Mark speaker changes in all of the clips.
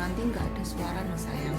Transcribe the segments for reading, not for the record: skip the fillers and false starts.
Speaker 1: nanti nggak ada suara nih sayang.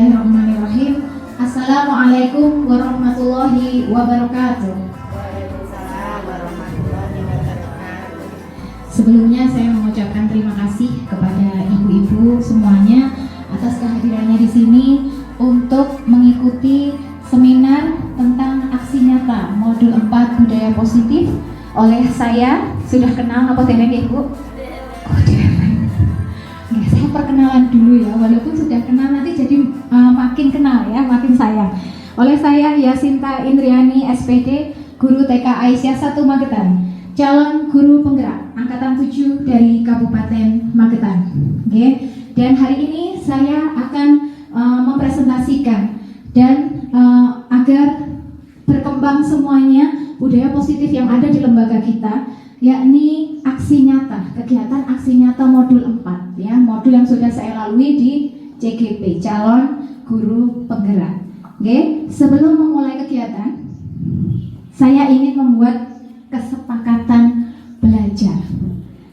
Speaker 2: Bismillahirrahmanirrahim. Assalamualaikum warahmatullahi wabarakatuh.
Speaker 1: Waalaikumsalam warahmatullahi wabarakatuh.
Speaker 2: Sebelumnya saya mengucapkan terima kasih kepada ibu-ibu semuanya atas kehadirannya di sini untuk mengikuti seminar tentang aksi nyata modul 4 budaya positif oleh saya. Sudah kenal apa tidak Ibu? Saya perkenalan dulu ya, walaupun sudah kenal nanti jadi makin kenal ya, makin sayang. Oleh saya Yasinta Indriani SPD, Guru TK Aisyah 1 Magetan, calon guru penggerak angkatan 7 dari Kabupaten Magetan. Oke. Dan hari ini saya akan mempresentasikan dan agar berkembang semuanya budaya positif yang ada di lembaga kita, yakni aksi nyata, kegiatan aksi nyata modul 4 ya, modul yang sudah saya lalui di CGP, calon guru penggerak. Oke, sebelum memulai kegiatan, saya ingin membuat kesepakatan belajar.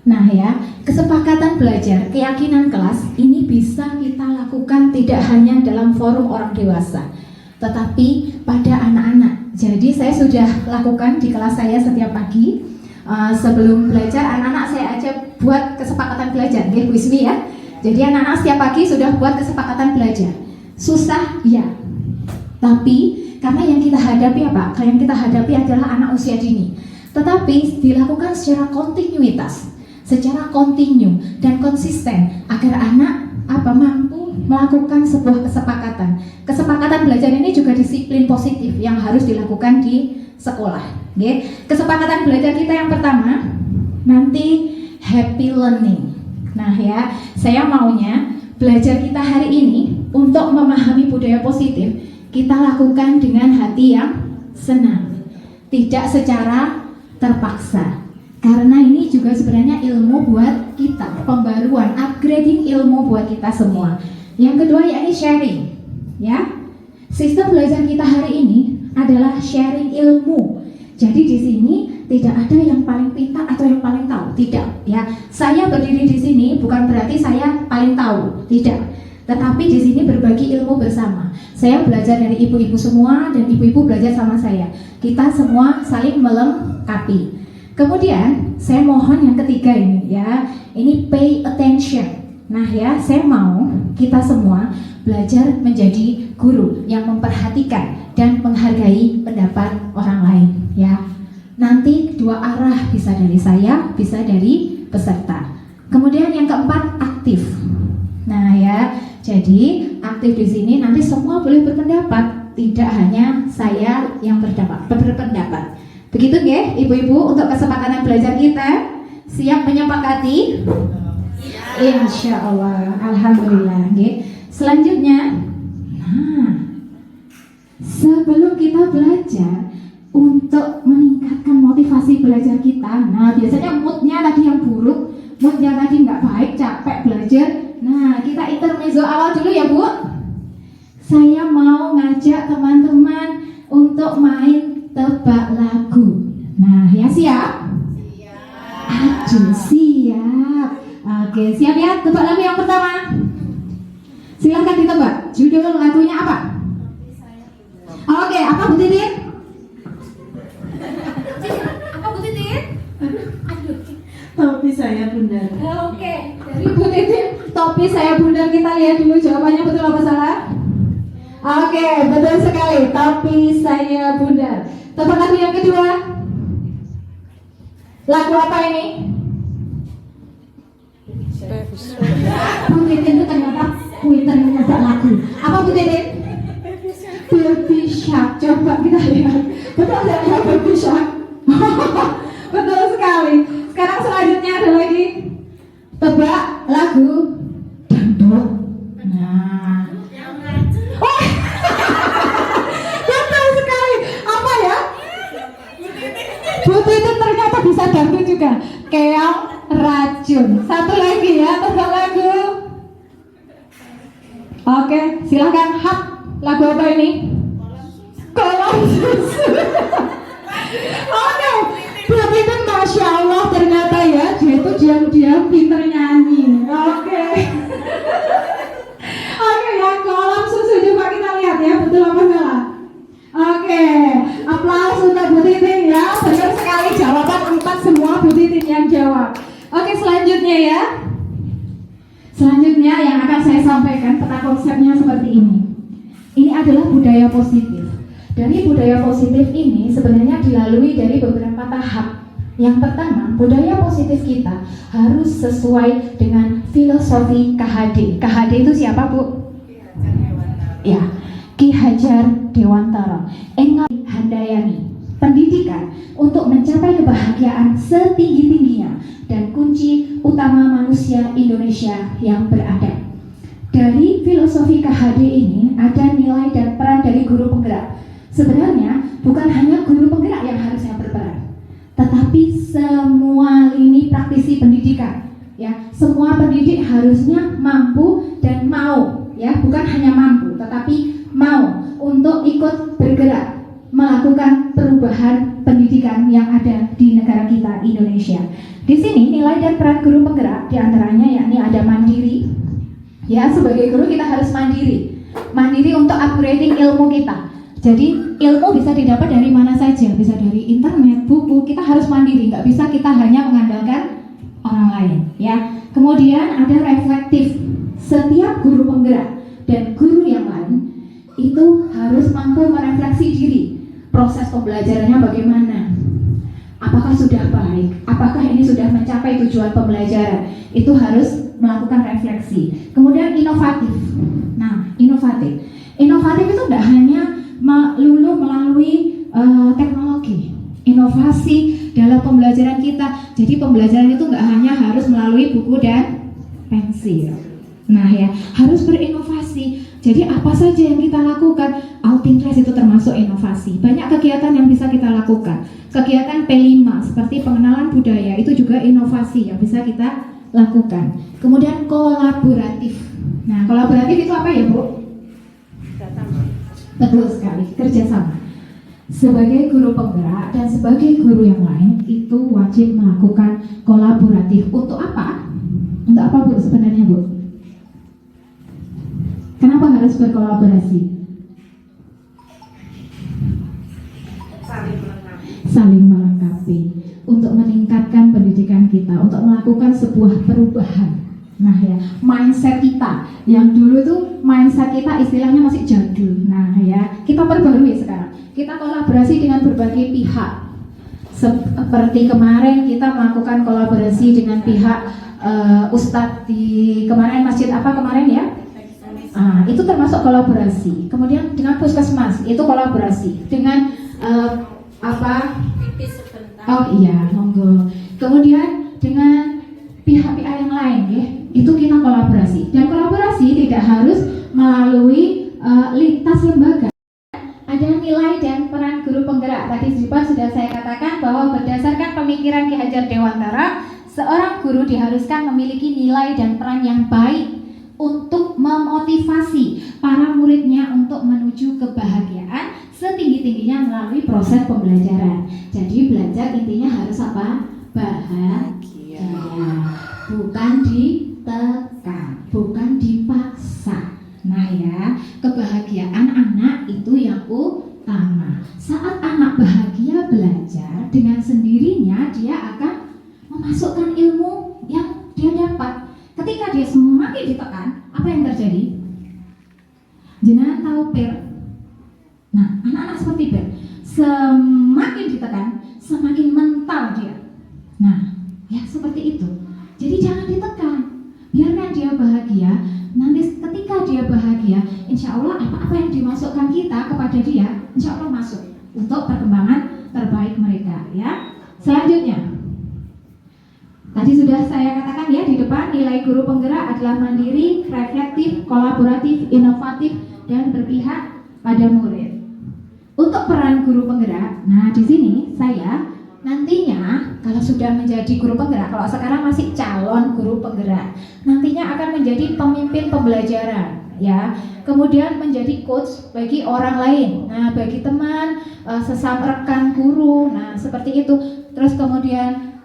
Speaker 2: Nah ya, kesepakatan belajar, keyakinan kelas ini bisa kita lakukan tidak hanya dalam forum orang dewasa, tetapi pada anak-anak. Jadi saya sudah lakukan di kelas saya setiap pagi. Sebelum belajar, anak-anak saya ajak buat kesepakatan belajar, Bu Ismi ya. Jadi anak-anak setiap pagi sudah buat kesepakatan belajar. Susah, ya. Tapi karena yang kita hadapi apa? Yang kita hadapi adalah anak usia dini. Tetapi dilakukan secara kontinuitas, secara kontinu dan konsisten agar anak mampu melakukan sebuah kesepakatan. Kesepakatan belajar ini juga disiplin positif yang harus dilakukan di sekolah. Kesepakatan belajar kita yang pertama nanti happy learning. Nah ya, saya maunya belajar kita hari ini untuk memahami budaya positif kita lakukan dengan hati yang senang, tidak secara terpaksa. Karena ini juga sebenarnya ilmu buat kita, pembaruan, upgrading ilmu buat kita semua. Yang kedua yakni sharing, ya. Sistem belajar kita hari ini adalah sharing ilmu. Jadi di sini tidak ada yang paling pintar atau yang paling tahu, tidak, ya. Saya berdiri di sini bukan berarti saya paling tahu, tidak. Tetapi di sini berbagi ilmu bersama. Saya belajar dari ibu-ibu semua dan ibu-ibu belajar sama saya. Kita semua saling melengkapi. Kemudian saya mohon yang ketiga ini ya, ini pay attention. Nah ya, saya mau kita semua belajar menjadi guru yang memperhatikan dan menghargai pendapat orang lain ya. Nanti dua arah, bisa dari saya, bisa dari peserta. Kemudian yang keempat, aktif. Nah ya, jadi aktif di sini nanti semua boleh berpendapat, tidak hanya saya yang berpendapat. Begitu nggih, ibu-ibu, untuk kesepakatan belajar kita. Siap menyepakati? Insya Allah, alhamdulillah. Nggih. Selanjutnya, sebelum kita belajar untuk meningkatkan motivasi belajar kita, nah biasanya moodnya tadi yang buruk, moodnya tadi nggak baik, capek belajar. Nah, kita intermezzo awal dulu ya Bu. Saya mau ngajak teman-teman untuk main tebak lagu. Nah, ya siap? Siap. Aduh, siap. Oke, siap ya? Tebak lagu yang pertama. Silahkan ditebak. Judul lagunya apa? Oke, apa Bu Titin? Apa Bu Titin? Aduh.
Speaker 3: Topi saya bundar.
Speaker 2: Oke, dari Bu Titin, topi saya bundar. Kita lihat dulu jawabannya betul apa salah. Oke, betul sekali. Topi saya bundar. Tebak lagu yang kedua. Lagu apa ini? Bu Titin itu ternyata Twitter menebak lagu. Apa Bu Titin? Baby Shark. Coba kita lihat. Betul nggak ya Baby Shark? Betul sekali. Sekarang selanjutnya ada lagi tebak lagu dangdut. bisa dangdut juga. Keong racun. Satu lagi ya, tebak lagu. Oke, silakan hap. Lagu apa ini? Kolam susu. Oke, berarti kan Masya Allah ternyata ya, dia itu diam-diam pinter nyanyi. Oke. Oke ya, kolam susu coba kita lihat ya, betul apa salah? Oke, aplaus untuk Bu Titin ya. Benar sekali jawaban 4 semua Bu Titin yang jawab. Oke, selanjutnya ya. Selanjutnya yang akan saya sampaikan peta konsepnya seperti ini. Ini adalah budaya positif. Dari budaya positif ini sebenarnya dilalui dari beberapa tahap. Yang pertama, budaya positif kita harus sesuai dengan filosofi KHD. KHD itu siapa, Bu? Ya, Ki Hajar Dewantara, Enggal Handayani. Pendidikan untuk mencapai kebahagiaan setinggi-tingginya dan kunci utama manusia Indonesia yang beradab. Dari filosofi KHD ini ada nilai dan peran dari guru penggerak. Sebenarnya bukan hanya guru penggerak yang harusnya berperan, tetapi semua lini praktisi pendidikan. Ya, semua pendidik harusnya mampu dan mau, ya, bukan hanya mampu, tetapi mau untuk ikut bergerak melakukan perubahan pendidikan yang ada di negara kita Indonesia. Di sini nilai dan peran guru penggerak diantaranya yakni ada mandiri. Ya, sebagai guru kita harus mandiri. Mandiri untuk upgrading ilmu kita. Jadi ilmu bisa didapat dari mana saja, bisa dari internet, buku. Kita harus mandiri, nggak bisa kita hanya mengandalkan orang lain. Ya. Kemudian ada reflektif. Setiap guru penggerak dan guru yang lain itu harus mampu merefleksi diri. Proses pembelajarannya bagaimana? Apakah sudah baik? Apakah ini sudah mencapai tujuan pembelajaran? Itu harus melakukan refleksi. Kemudian inovatif. Nah, inovatif. Inovatif itu tidak hanya melulu melalui teknologi. Inovasi dalam pembelajaran kita. Jadi pembelajaran itu nggak hanya harus melalui buku dan pensil. Nah ya, harus berinovasi. Jadi apa saja yang kita lakukan, Altintres itu termasuk inovasi. Banyak kegiatan yang bisa kita lakukan. Kegiatan P5 seperti pengenalan budaya itu juga inovasi yang bisa kita lakukan. Kemudian kolaboratif. Nah, kolaboratif itu apa ya, Bu? Betul sekali, kerjasama. Sebagai guru penggerak dan sebagai guru yang lain itu wajib melakukan kolaboratif. Untuk apa? Untuk apa, Bu, sebenarnya, Bu? Kenapa harus berkolaborasi? Saling melengkapi untuk meningkatkan pendidikan kita, untuk melakukan sebuah perubahan. Nah ya, mindset kita yang dulu tuh mindset kita istilahnya masih jadul. Nah ya, kita perbarui sekarang. Kita kolaborasi dengan berbagai pihak. Seperti kemarin kita melakukan kolaborasi dengan pihak Ustadz di kemarin masjid apa kemarin ya? Itu termasuk kolaborasi. Kemudian dengan puskesmas itu kolaborasi dengan Oh iya, monggo. Kemudian dengan pihak-pihak yang lain ya, itu kita kolaborasi. Dan kolaborasi tidak harus melalui lintas lembaga. Ada nilai dan peran guru penggerak. Tadi juga sudah saya katakan bahwa berdasarkan pemikiran Ki Hajar Dewantara, seorang guru diharuskan memiliki nilai dan peran yang baik untuk memotivasi para muridnya untuk menuju kebahagiaan setinggi-tingginya melalui proses pembelajaran. Jadi belajar intinya harus apa? Bahagia. Bukan ditekan, bukan dipaksa. Nah ya, kebahagiaan anak itu yang utama. Saat anak bahagia belajar, dengan sendirinya dia akan memasukkan ilmu yang dia dapat. Ketika dia semakin ditekan, apa yang terjadi? Jenengan tahu Per? Nah, anak-anak seperti Per, semakin ditekan, semakin mental dia. Nah, ya seperti itu. Jadi jangan ditekan, biarkan dia bahagia. Nanti ketika dia bahagia, insya Allah apa-apa yang dimasukkan kita kepada dia, insya Allah masuk untuk perkembangan terbaik mereka. Ya. Selanjutnya. Tadi sudah saya katakan ya di depan, nilai guru penggerak adalah mandiri, reflektif, kolaboratif, inovatif, dan berpihak pada murid. Untuk peran guru penggerak, nah di sini saya nantinya kalau sudah menjadi guru penggerak, kalau sekarang masih calon guru penggerak, nantinya akan menjadi pemimpin pembelajaran, ya. Kemudian menjadi coach bagi orang lain, nah bagi teman, sesama rekan guru, nah seperti itu. Terus kemudian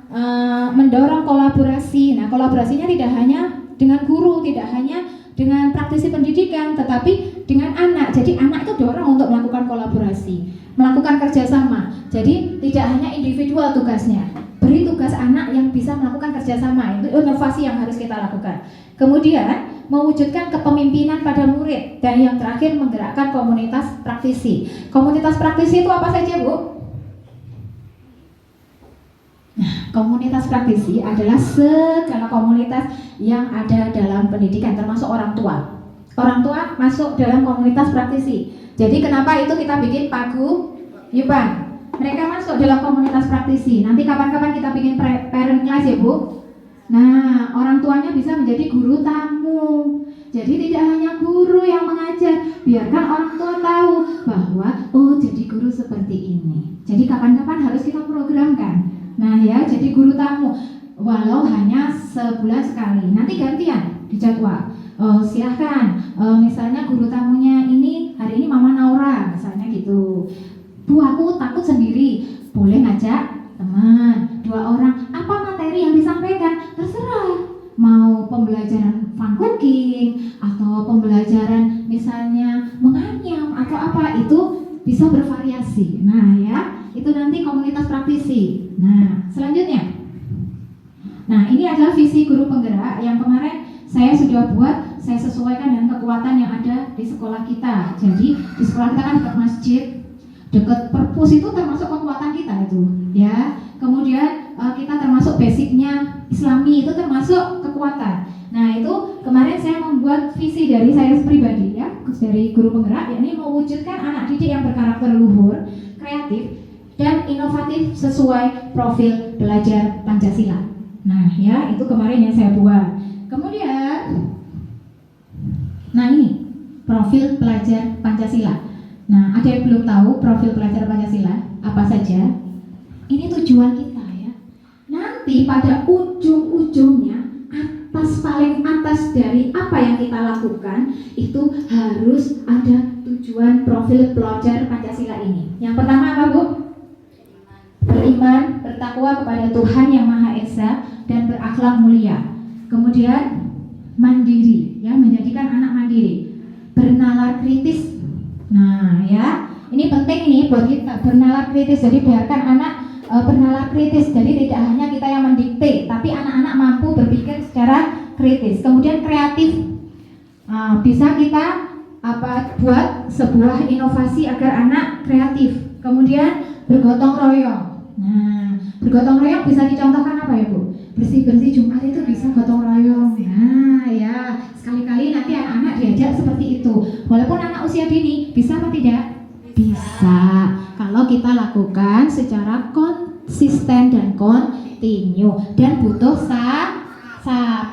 Speaker 2: mendorong kolaborasi. Nah kolaborasinya tidak hanya dengan guru, tidak hanya dengan praktisi pendidikan, tetapi dengan anak. Jadi anak itu dorong untuk melakukan kolaborasi, melakukan kerjasama. Jadi tidak hanya individual tugasnya, beri tugas anak yang bisa melakukan kerjasama. Itu inovasi yang harus kita lakukan. Kemudian mewujudkan kepemimpinan pada murid, dan yang terakhir menggerakkan komunitas praktisi. Komunitas praktisi itu apa saja, Bu? Nah, komunitas praktisi adalah segala komunitas yang ada dalam pendidikan, termasuk orang tua. Orang tua masuk dalam komunitas praktisi. Jadi kenapa itu kita bikin paguyuban? Mereka masuk dalam komunitas praktisi. Nanti kapan-kapan kita bikin parent class ya, Bu. Nah, orang tuanya bisa menjadi guru tamu. Jadi tidak hanya guru yang mengajar, biarkan orang tua tahu bahwa oh jadi guru seperti ini. Jadi kapan-kapan harus kita programkan. Nah ya, jadi guru tamu walau hanya sebulan sekali. Nanti gantian di jadwal. Silahkan, misalnya guru tamunya ini hari ini Mama Naura, misalnya gitu. Bu, aku takut sendiri, boleh ngajak teman, 2 orang. Apa materi yang disampaikan? Terserah. Mau pembelajaran fun cooking atau pembelajaran misalnya menganyam atau apa, itu bisa bervariasi. Nah ya, itu nanti komunitas praktisi. Nah selanjutnya, nah ini adalah visi guru penggerak yang kemarin saya sudah buat, saya sesuaikan dengan kekuatan yang ada di sekolah kita. Jadi di sekolah kita kan dekat masjid, dekat perpus, itu termasuk kekuatan kita itu, ya. Kemudian kita termasuk basicnya Islami, itu termasuk kekuatan. Nah itu kemarin saya membuat visi dari saya pribadi, ya, dari guru penggerak, yakni mewujudkan anak didik yang berkarakter luhur, kreatif, dan inovatif sesuai profil belajar Pancasila. Nah ya, itu kemarin yang saya buat. Kemudian, nah ini profil pelajar Pancasila. Nah, ada yang belum tahu profil pelajar Pancasila apa saja? Ini tujuan kita, ya. Nanti pada ujung-ujungnya, paling atas dari apa yang kita lakukan, itu harus ada tujuan profil pelajar Pancasila ini. Yang pertama apa, Bu? Beriman, bertakwa kepada Tuhan Yang Maha Esa, dan berakhlak mulia. Kemudian mandiri, ya, menjadikan anak mandiri. Bernalar kritis. Nah, ya, ini penting nih buat kita, bernalar kritis. Jadi biarkan anak bernalar kritis. Jadi tidak hanya kita yang mendikte, tapi anak-anak mampu berpikir secara kritis. Kemudian kreatif. Bisa kita buat sebuah inovasi agar anak kreatif. Kemudian bergotong royong. Nah, bergotong royong bisa dicontohkan apa ya, Bu? Bersih-bersih Jumat itu bisa gotong royong. Nah, ya, sekali-kali nanti anak-anak diajak seperti itu. Walaupun anak usia dini, bisa apa tidak? Bisa. Kalau kita lakukan secara konsisten dan kontinu, dan butuh sabar.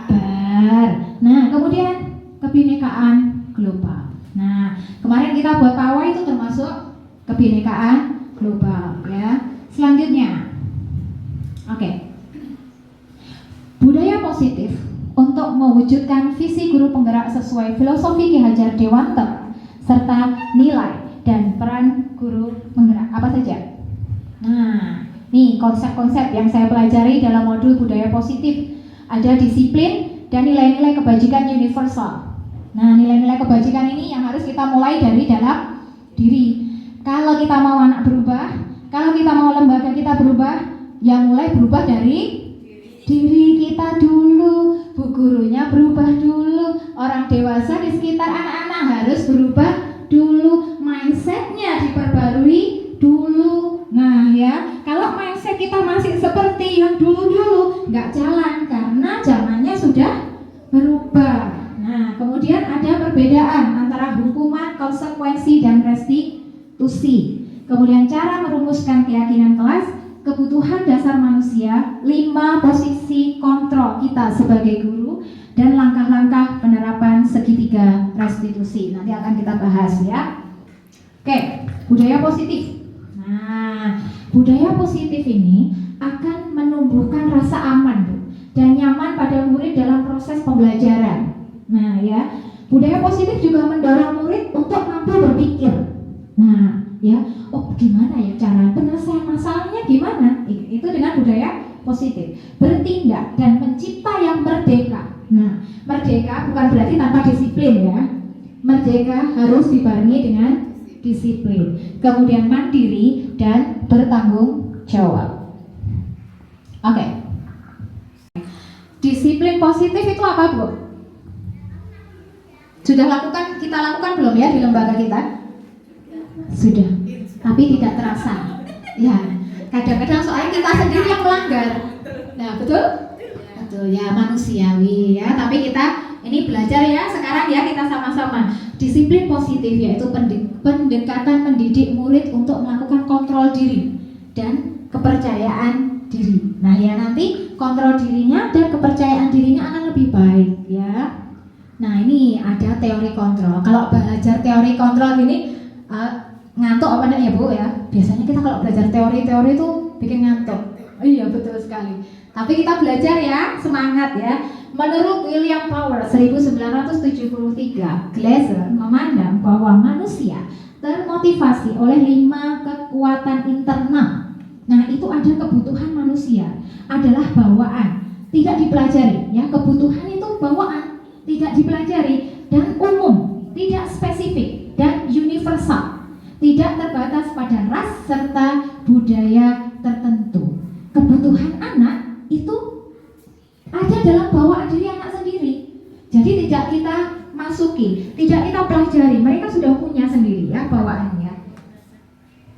Speaker 2: Nah, kemudian kebinekaan global. Nah, kemarin kita buat pawai itu termasuk kebinekaan global, ya. Selanjutnya, oke. Budaya positif untuk mewujudkan visi guru penggerak sesuai filosofi Ki Hajar Dewantara serta nilai dan peran guru penggerak apa saja. Nah, nih konsep-konsep yang saya pelajari dalam modul budaya positif. Ada disiplin dan nilai-nilai kebajikan universal. Nah, nilai-nilai kebajikan ini yang harus kita mulai dari dalam diri. Kalau kita mau anak berubah, kalau kita mau lembaga kita berubah, yang mulai berubah dari diri kita dulu. Bu gurunya berubah dulu, orang dewasa di sekitar anak-anak harus berubah dulu, mindsetnya diperbarui dulu. Nah ya, kalau mindset kita masih seperti yang dulu-dulu, nggak jalan karena zamannya sudah berubah. Nah, kemudian ada perbedaan antara hukuman, konsekuensi, dan restitusi. Kemudian cara merumuskan keyakinan kelas, kebutuhan dasar manusia, 5 posisi kontrol kita sebagai guru, dan langkah-langkah penerapan segitiga restitusi. Nanti akan kita bahas, ya. Oke, budaya positif. Nah, budaya positif ini akan menumbuh menumbuhkan rasa aman, Bu, dan nyaman pada murid dalam proses pembelajaran. Nah ya, budaya positif juga mendorong murid untuk mampu berpikir. Nah ya, oh gimana ya cara penyelesaian masalahnya gimana? Itu dengan budaya positif. Bertindak dan mencipta yang merdeka. Nah, merdeka bukan berarti tanpa disiplin ya. Merdeka harus dibarengi dengan disiplin. Kemudian mandiri dan bertanggung jawab. Oke. Disiplin positif itu apa, Bu? Sudah kita lakukan belum ya di lembaga kita? Sudah, tapi tidak terasa. Ya, kadang-kadang soalnya kita sendiri yang melanggar. Nah, betul? Betul ya, manusiawi ya. Tapi kita ini belajar ya sekarang ya, kita sama-sama. Disiplin positif yaitu pendekatan mendidik murid untuk melakukan kontrol diri dan kepercayaan diri. Nah ya, nanti kontrol dirinya dan kepercayaan dirinya akan lebih baik ya. Nah ini ada teori kontrol. Kalau belajar teori kontrol ini ngantuk apa enggak ya Bu ya? Biasanya kita kalau belajar teori-teori itu bikin ngantuk. Iya betul sekali. Tapi kita belajar ya, semangat ya. Menurut William Powers 1973, Glasser memandang bahwa manusia termotivasi oleh 5 kekuatan internal. Nah itu ada kebutuhan manusia adalah bawaan, tidak dipelajari ya. Kebutuhan itu bawaan, tidak dipelajari, dan umum, tidak spesifik dan universal, tidak terbatas pada ras serta budaya tertentu. Kebutuhan anak itu ada dalam bawaan diri anak sendiri. Jadi tidak kita masuki, tidak kita pelajari, mereka sudah punya sendiri ya bawaannya.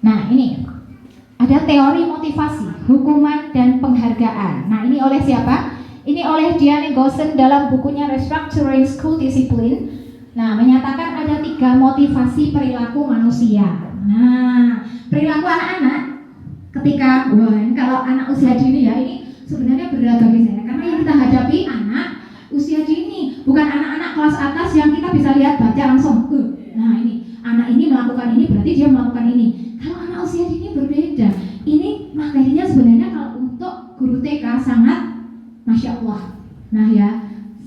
Speaker 2: Nah ini ada teori motivasi, hukuman dan penghargaan. Nah ini oleh siapa? Ini oleh Diane Gossen dalam bukunya Restructuring School Discipline. Nah menyatakan ada 3 motivasi perilaku manusia. Nah perilaku anak-anak ketika, kalau anak usia dini ya, ini sebenarnya berat bagi saya karena yang kita hadapi anak usia dini, bukan anak-anak kelas atas yang kita bisa lihat baca langsung. Nah ini anak ini melakukan ini berarti dia melakukan ini. Kalau anak usia dini berbeda. Ini materinya sebenarnya kalau untuk guru TK sangat Masya Allah. Nah ya,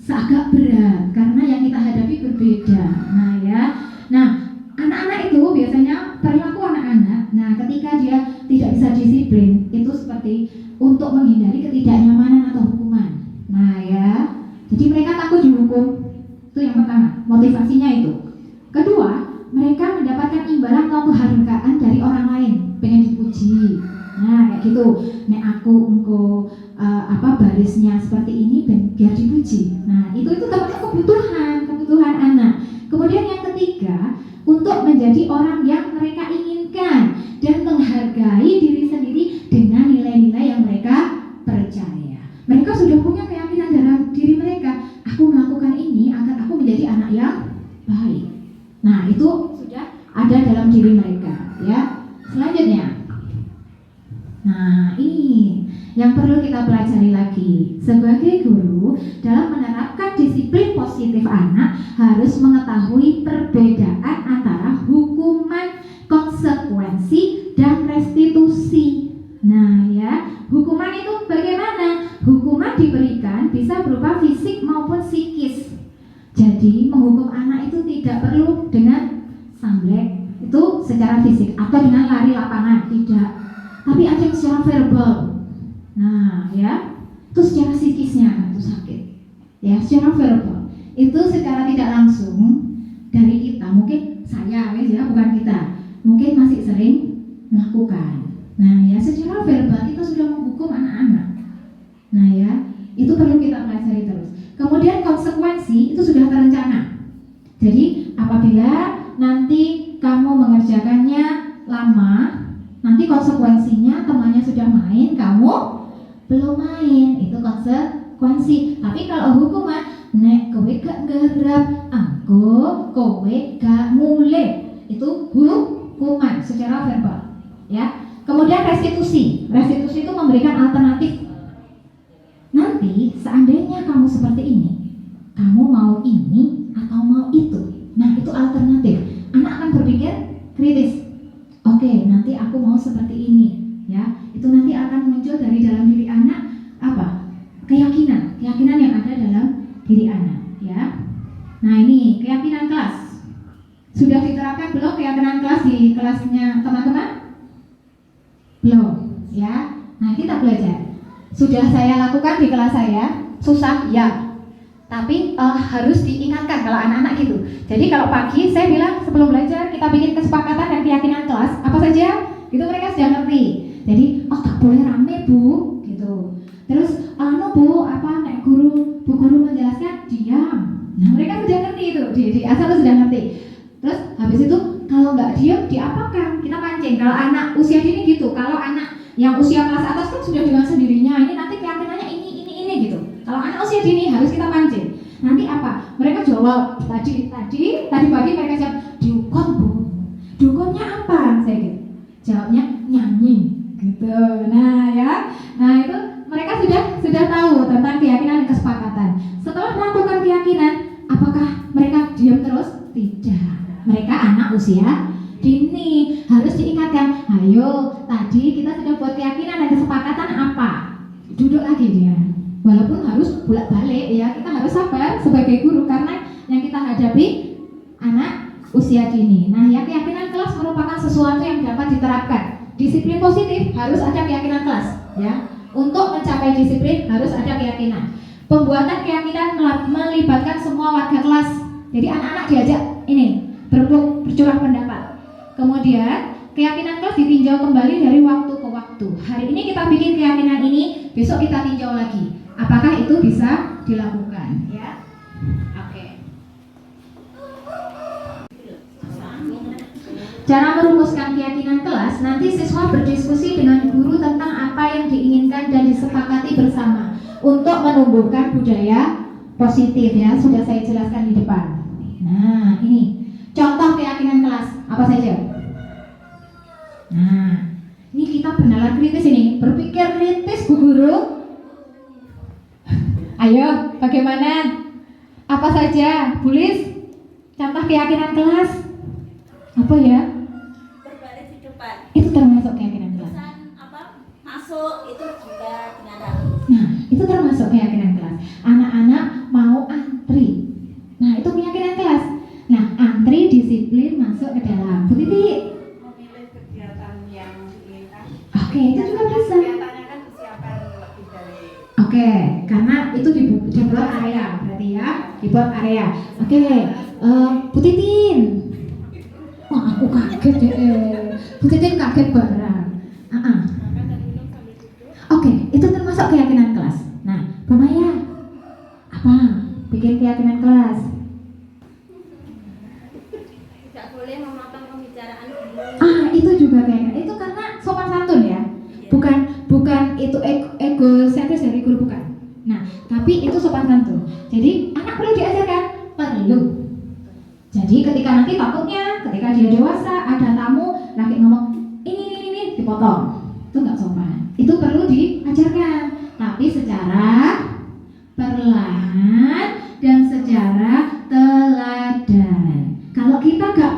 Speaker 2: agak berat karena yang kita hadapi berbeda. Nah ya, nah anak-anak itu biasanya perilaku anak-anak. Nah ketika dia tidak bisa disiplin, itu seperti untuk menghindari ketidaknyamanan atau hukuman. Nah ya, jadi mereka takut dihukum. Itu yang pertama, motivasinya itu. Kedua, mereka mendapatkan imbalan atau penghargaan dari orang lain, pengen dipuji. Nah kayak gitu, nek engkau barisnya seperti ini biar dipuji. Nah itu termasuk kebutuhan anak. Kemudian yang ketiga, untuk menjadi orang yang mereka inginkan dan menghargai diri sendiri dengan nilai-nilai yang mereka percaya. Mereka sudah punya keyakinan dalam diri mereka, aku melakukan ini agar aku menjadi anak yang baik. Nah itu sudah ada dalam diri mereka ya. Selanjutnya, nah ini yang perlu kita pelajari lagi. Sebagai guru, dalam menerapkan disiplin positif anak harus mengetahui perbedaan antara hukuman, konsekuensi, dan restitusi. Nah ya, hukuman itu bagaimana? Hukuman diberikan bisa berupa fisik maupun psikis. Jadi menghukum anak itu tidak perlu dengan samblek, itu secara fisik, atau dengan lari lapangan, tidak. Tapi ada yang secara verbal. Nah ya, itu secara psikisnya itu sakit. Ya, secara verbal. Itu secara tidak langsung dari kita, mungkin saya ya, bukan kita, mungkin masih sering melakukan. Nah ya, secara verbal kita sudah menghukum anak-anak. Nah ya, itu perlu kita pelajari terus. Kemudian konsekuensi itu sudah terencana. Jadi apabila nanti kamu mengerjakannya lama, nanti konsekuensinya temannya sudah main, kamu belum main, itu konsekuensi. Tapi kalau hukuman, nek kowe gak nggarap, kowe gak mulai, itu hukuman secara verbal ya. Kemudian restitusi itu memberikan alternatif. Nanti seandainya kamu seperti ini, kamu mau ini atau mau itu. Nah itu alternatif. Anak akan berpikir kritis. Oke, nanti aku mau seperti ini ya. Itu nanti akan muncul dari dalam diri anak kita belajar. Sudah saya lakukan di kelas saya, susah ya, tapi harus diingatkan kalau anak-anak gitu. Jadi kalau pagi saya bilang sebelum belajar kita bikin kesepakatan dan keyakinan kelas apa saja, gitu mereka sudah ngerti. Jadi tak boleh rame bu, gitu. Terus bu nek bu guru menjelaskan diam. Nah mereka sudah ngerti itu, di asal sudah ngerti. Terus habis itu kalau nggak diam diapakan? Kita pancing. Kalau anak usia dini gitu, kalau anak yang usia kelas atas kan sudah dengan sendirinya. Ini nanti keyakinannya ini gitu. Kalau anak usia dini harus kita pancing. Nanti apa? Mereka jawab tadi pagi mereka jawab diukur bu. Diukurnya apa? Saya gitu. Jawabnya nyanyi gitu. Nah itu mereka sudah tahu tentang keyakinan dan kesepakatan. Setelah melakukan keyakinan, apakah mereka diam terus? Tidak. Mereka anak usia dini, harus diingatkan. Ayo, tadi kita sudah buat keyakinan dan kesepakatan apa? Duduk lagi dia. Walaupun harus bolak-balik ya, kita harus sabar sebagai guru karena yang kita hadapi anak usia dini. Nah, ya keyakinan kelas merupakan sesuatu yang dapat diterapkan. Disiplin positif harus ada keyakinan kelas, ya. Untuk mencapai disiplin harus ada keyakinan. Pembuatan keyakinan melibatkan semua warga kelas. Jadi anak-anak diajak ini bercurah pendapat. Kemudian keyakinan kelas ditinjau kembali dari waktu ke waktu. Hari ini kita bikin keyakinan ini, besok kita tinjau lagi. Apakah itu bisa dilakukan? Ya. Oke. Cara merumuskan keyakinan kelas, nanti siswa berdiskusi dengan guru tentang apa yang diinginkan dan disepakati bersama untuk menumbuhkan budaya positif ya. Sudah saya jelaskan di depan. Nah, ini contoh keyakinan kelas apa saja? Nah, ini kita bernalar kritis ini, berpikir kritis Bu Guru. Ayo, bagaimana? Apa saja? Bulis, contoh keyakinan kelas. Apa ya?
Speaker 4: Berbaris di depan.
Speaker 2: Itu termasuk keyakinan kelas.
Speaker 4: Masuk itu juga dengan rapi.
Speaker 2: Nah, itu termasuk keyakinan kelas. Anak-anak mau antri. Nah, itu keyakinan kelas. Nah, antri disiplin masuk ke dalam. Bu Titi.
Speaker 1: Memilih kegiatan yang diinginkan.
Speaker 2: Oke, itu juga bisa.
Speaker 1: Kegiatannya kan disiapkan lebih dari.
Speaker 2: Oke, karena itu dibuat area, berarti ya, dibuat area. Oke, Bu Titin. Wah, aku kaget deh. Bu Titin kaget barang. Oke, itu termasuk keyakinan kelas. Nah, Bu Maya, apa? Bikin keyakinan kelas.
Speaker 4: Tidak boleh memotong pembicaraan guru.
Speaker 2: Itu juga keyakinan. Itu karena sopan santun ya. Bukan itu egosentris dari guru, bukan. Nah, tapi itu sopan santun. Jadi anak perlu diajarkan, perlu. Jadi ketika nanti takutnya ketika dia dewasa ada tamu lagi ngomong ini dipotong, itu nggak sopan. Itu perlu diajarkan, tapi secara perlahan dan secara teladan. Kalau kita nggak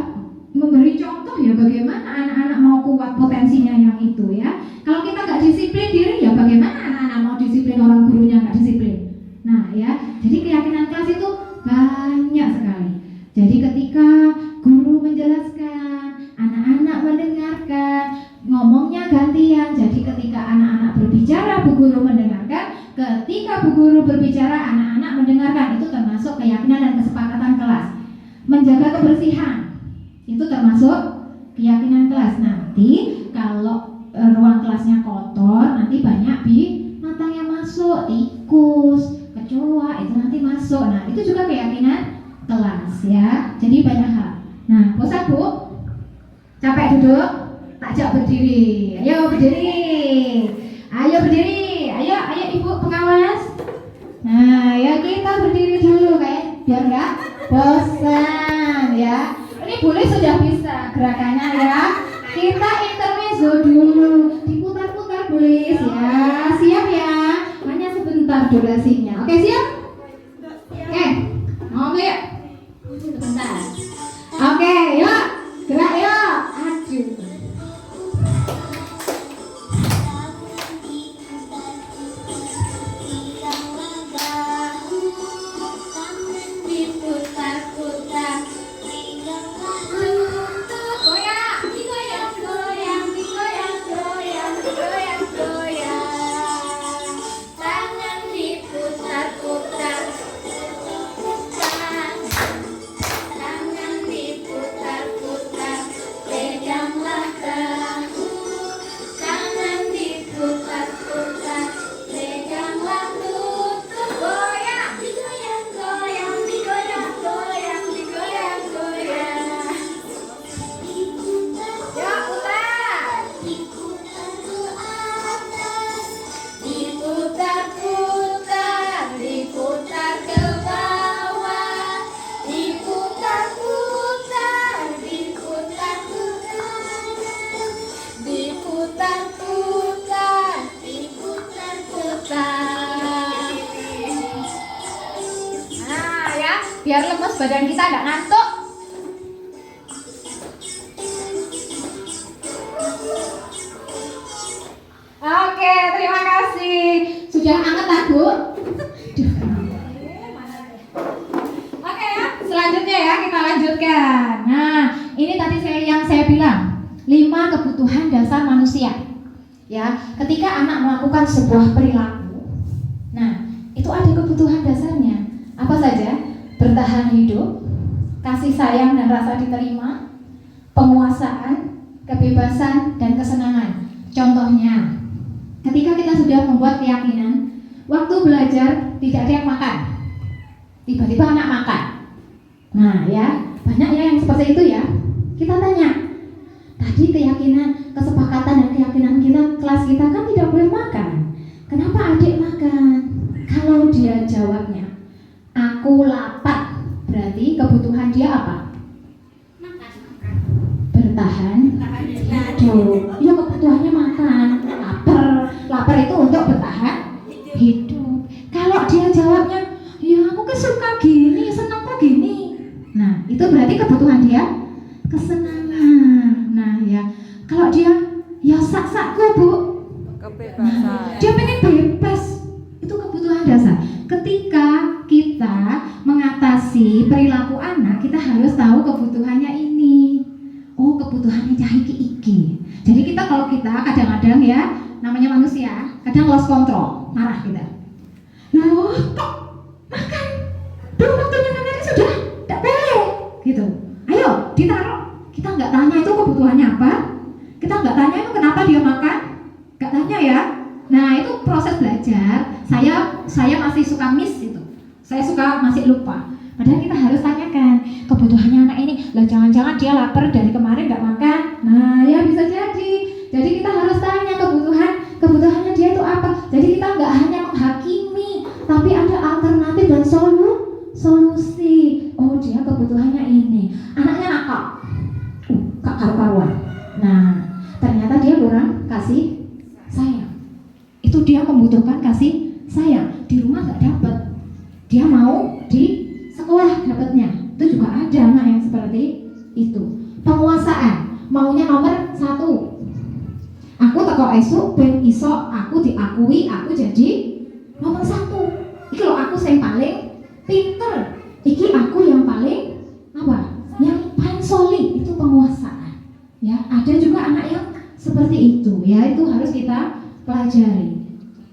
Speaker 2: memberi contoh ya bagaimana anak-anak mau kuat potensinya yang itu ya. Kalau kita nggak disiplin diri ya bagaimana anak-anak mau disiplin orang gurunya nggak disiplin. Nah ya, jadi keyakinan kelas itu banyak sekali. Jadi ketika guru menjelaskan, anak-anak mendengarkan, ngomongnya gantian. Jadi ketika anak-anak berbicara, Bu Guru mendengarkan. Ketika Bu Guru berbicara, anak-anak mendengarkan. Itu termasuk keyakinan dan kesepakatan kelas. Menjaga kebersihan, itu termasuk keyakinan kelas. Nanti kalau ruang kelasnya kotor, nanti banyak binatang yang masuk, tikus, kecoa, itu nanti masuk. Nah, itu juga keyakinan kelas ya. Jadi banyak hal. Nah, bosan Bu? Capek duduk? Takjak berdiri. Ayo berdiri. Ayo berdiri. Ayo Ibu pengawas. Nah, ya kita berdiri dulu kayak biar enggak bosan ya. Ini boleh sudah bisa gerakannya ya. Kita intermezzo dulu. Diputar-putar boleh ya. Siap ya. Hanya sebentar durasinya. Oke, siap? Oke. Oke. Sebentar. Oke, yuk. Gerak yuk. Aduh.
Speaker 4: Diputar-putar.
Speaker 2: Goyang, goyang, goyang, goyang, goyang, goyang, goyang. biar lemes badan kita, nggak ngantuk. Oke, terima kasih. Sudah anget tak, Bu? Oke ya, selanjutnya ya kita lanjutkan. Nah, ini tadi yang saya bilang 5 kebutuhan dasar manusia. Ya, ketika anak melakukan sebuah perilaku, nah itu ada kebutuhan dasarnya. Apa saja? Bertahan hidup, kasih sayang dan rasa diterima, penguasaan, kebebasan dan kesenangan. Contohnya, ketika kita sudah membuat keyakinan, waktu belajar tidak ada yang makan, tiba-tiba anak makan. Nah ya, banyak ya yang seperti itu ya. Kita tanya, tadi keyakinan, kesepakatan dan keyakinan kita, kelas kita kan tidak boleh makan. Kenapa adik makan? Kalau dia jawabnya, aku lapar, berarti kebutuhan dia apa? Bertahan hidup. Ya kebutuhannya makan. Lapar itu untuk bertahan hidup. Kalau dia jawabnya, ya aku kesuka gini, senang kok gini. Nah, itu berarti kebutuhan dia kesenangan. Nah, ya. Kalau dia ya sak-sakku, Bu.
Speaker 5: Kebebasan.
Speaker 2: Nah, dia pengen bebas. Itu kebutuhan dasar. Ketika kita mengatasi perilaku anak, kita harus tahu kebutuhannya ini. Oh, kebutuhannya cah iki. Jadi kalau kita kadang-kadang ya, namanya manusia, kadang lost control, marah kita. Loh, kok makan? Belum waktunya makan sudah, tidak boleh. Gitu. Ayo, ditaruh. Kita nggak tanya itu kebutuhannya apa. Kita nggak tanya itu kenapa dia makan. Nggak tanya ya. Nah, itu proses belajar. Saya masih suka miss itu. Saya suka masih lupa. Padahal kita harus tanyakan kebutuhannya anak ini. Lah jangan-jangan dia lapar dari kemarin nggak makan. Nah, ya bisa jadi. Jadi kita harus tanya kebutuhannya dia itu apa. Jadi kita nggak hanya menghakimi, tapi ada alternatif dan solusi. Oh, dia kebutuhannya ini. Anaknya nakal, gak karu-karuan. Nah, ternyata dia kurang kasih sayang. Itu dia membutuhkan kasih sayang. Di rumah nggak dapat. Dia mau di sekolah dapatnya. Itu juga ada anak yang seperti itu. Penguasaan, maunya nomor 1. Aku teko esuk ben iso aku diakui, aku jadi nomor 1. Iki lho aku yang paling pinter. Iki aku yang paling apa? Yang paling solid. Itu penguasaan. Ya, ada juga anak yang seperti itu. Ya, itu harus kita pelajari.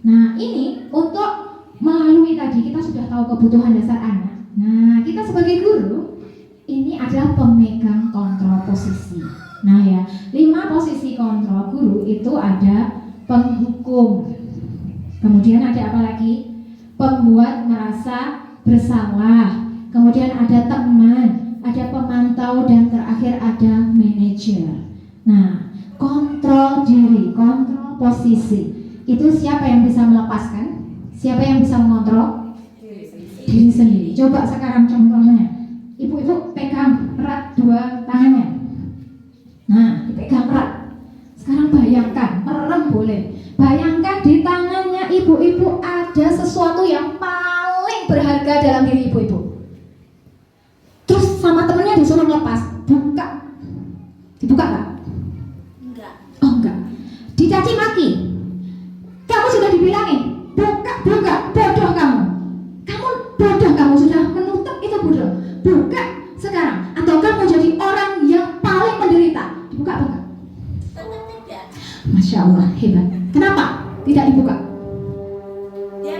Speaker 2: Nah, ini untuk melalui tadi kita sudah tahu kebutuhan dasar anak. Nah, kita sebagai guru ini adalah pemegang kontrol posisi. Nah ya, 5 posisi kontrol guru itu ada penghukum. Kemudian ada apa lagi? Pembuat merasa bersalah. Kemudian ada teman, ada pemantau dan terakhir ada manajer. Nah, kontrol diri, kontrol posisi. Itu siapa yang bisa melepaskan? Siapa yang bisa mengontrol? Diri sendiri. Coba sekarang contohnya. Ibu-ibu pegang erat 2 tangannya. Nah, dipegang erat. Sekarang bayangkan, merem boleh. Bayangkan di tangannya ibu-ibu ada sesuatu yang paling berharga dalam diri ibu-ibu. Terus sama temennya disuruh lepas, buka. Dibuka nggak?
Speaker 4: Enggak.
Speaker 2: Oh enggak. Dicaci maki. Kamu sudah dibilangin, buka, bodoh kamu. Kamu bodoh, kamu sudah menutup itu bodoh. Buka sekarang, atau kamu jadi orang yang paling menderita. Dibuka apa enggak?
Speaker 4: Tetap tidak.
Speaker 2: Masya Allah, hebat. Kenapa tidak dibuka?
Speaker 4: Dia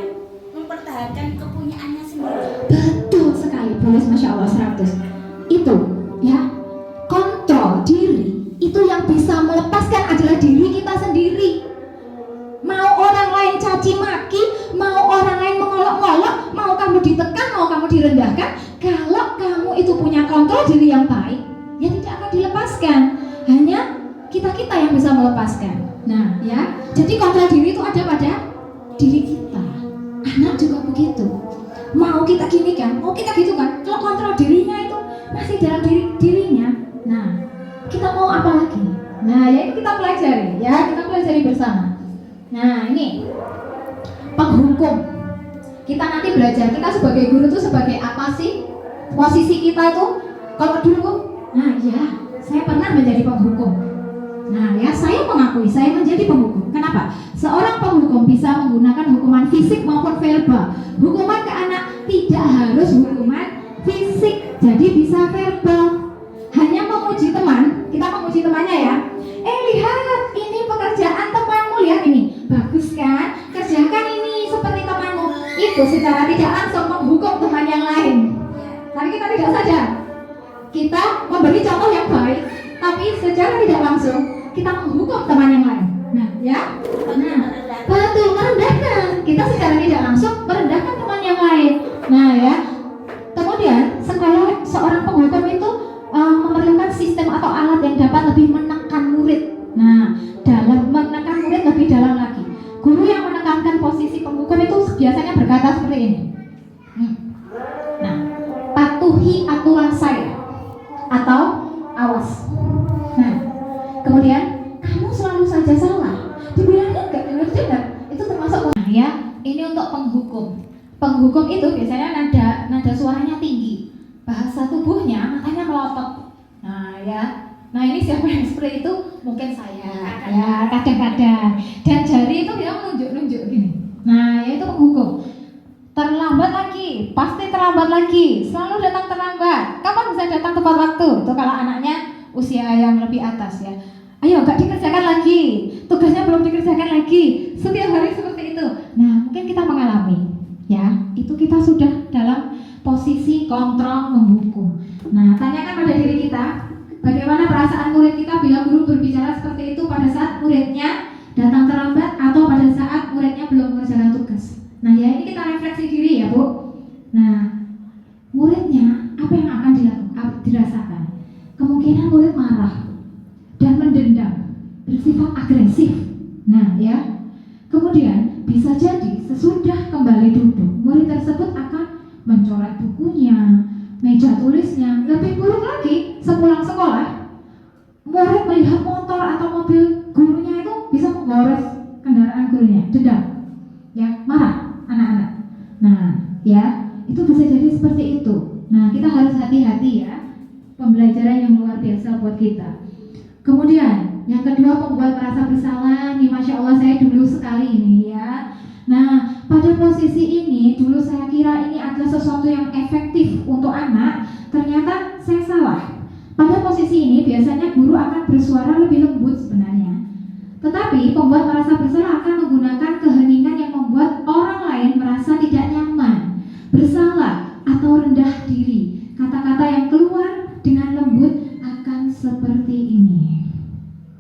Speaker 4: mempertahankan kepunyaannya sendiri.
Speaker 2: Betul sekali, boleh Masya Allah 100. Itu ya, kontrol diri. Itu yang bisa melepaskan adalah diri kita sendiri. Mau orang lain caci maki, mau orang lain mengolok-ngolok, mau kamu ditekan, mau kamu direndahkan, kalau kamu itu punya kontrol diri yang baik, ya tidak akan dilepaskan. Hanya kita-kita yang bisa melepaskan. Nah ya, jadi kontrol diri itu ada pada diri kita. Anak juga begitu. Mau kita gini kan, mau kita gitu kan. Kalau kontrol dirinya itu masih dalam dirinya, nah kita mau apa lagi? Nah ya itu kita pelajari, ya kita pelajari bersama. Nah ini penghukum. Kita nanti belajar, kita sebagai guru itu sebagai apa sih? posisi kita itu kalau dulu, nah ya, saya pernah menjadi penghukum. Nah ya, saya mengakui saya menjadi penghukum. Kenapa? Seorang penghukum bisa menggunakan hukuman fisik maupun verbal. Hukuman ke anak tidak harus hukuman fisik, jadi bisa verbal. Hanya memuji teman, kita memuji temannya ya. Lihat, ini pekerjaan temanmu, lihat ini, bagus kan? Kerjakan ini seperti temanmu. Itu secara tidak langsung menghukum teman yang lain. Tapi kita tidak sadar. Kita memberi contoh yang baik, tapi secara tidak langsung kita menghukum teman yang lain. Nah, ya. Nah, betul, merendahkan. Kita secara tidak langsung merendahkan teman yang lain. Nah, ya. Kemudian, sekolah seorang penghukum itu memerlukan sistem atau alat yang dapat lebih menekan murid. Nah, dalam menekan murid lebih dalam lagi. Guru yang menekankan posisi penghukum itu biasanya berkata seperti ini. Nah, patuhi aturan saya atau awas. Nah, kemudian kamu selalu saja salah. Dibilangin nggak dengar-dengar, itu termasuk. Nah, ya, ini untuk penghukum. Penghukum itu biasanya nada suaranya tinggi, bahasa tubuhnya matanya melotot. Nah, ya. Nah, ini siapa yang seperti itu? Mungkin saya. Ya, kadang-kadang. Dan jari itu dia menunjuk-nunjuk gini. Nah, ya itu penghukum. Terlambat lagi, pasti terlambat lagi. Selalu datang terlambat. Kapan bisa datang tepat waktu? Itu kalau anaknya usia yang lebih atas ya. Ayo, nggak dikerjakan lagi. Tugasnya belum dikerjakan lagi. Setiap hari seperti itu. Nah, mungkin kita mengalami. Ya, itu kita sudah dalam posisi kontrol menghukum. Nah, tanyakan pada diri kita, bagaimana perasaan murid kita bila guru berbicara seperti itu pada saat muridnya datang terlambat atau pada saat muridnya belum mengerjakan tugas. Nah, ya ini kita refleksi diri ya, Bu. Nah, muridnya apa yang akan dirasakan? Kemungkinan murid marah dan mendendam, bersifat agresif. Nah, ya. Kemudian bisa jadi sesudah kembali duduk, murid tersebut akan mencoret bukunya, meja tulisnya. Lebih buruk lagi, sepulang sekolah, murid melihat motor atau mobil gurunya itu bisa menggores kendaraan gurunya, dendam, ya, marah anak-anak. Nah, ya, itu bisa jadi seperti itu. Nah, kita harus hati-hati ya, pembelajaran yang luar biasa buat kita. Kemudian, yang kedua membuat merasa bersalah. Nih, Masya Allah saya dulu sekali ini ya. Nah, pada posisi ini dulu saya kira ini adalah sesuatu yang efektif untuk anak. Ternyata saya salah. Pada posisi ini biasanya guru akan bersuara lebih lembut sebenarnya. Tetapi pembuat merasa bersalah akan menggunakan keheningan yang membuat orang lain merasa tidak nyaman, bersalah atau rendah diri. Kata-kata yang keluar dengan lembut akan seperti ini.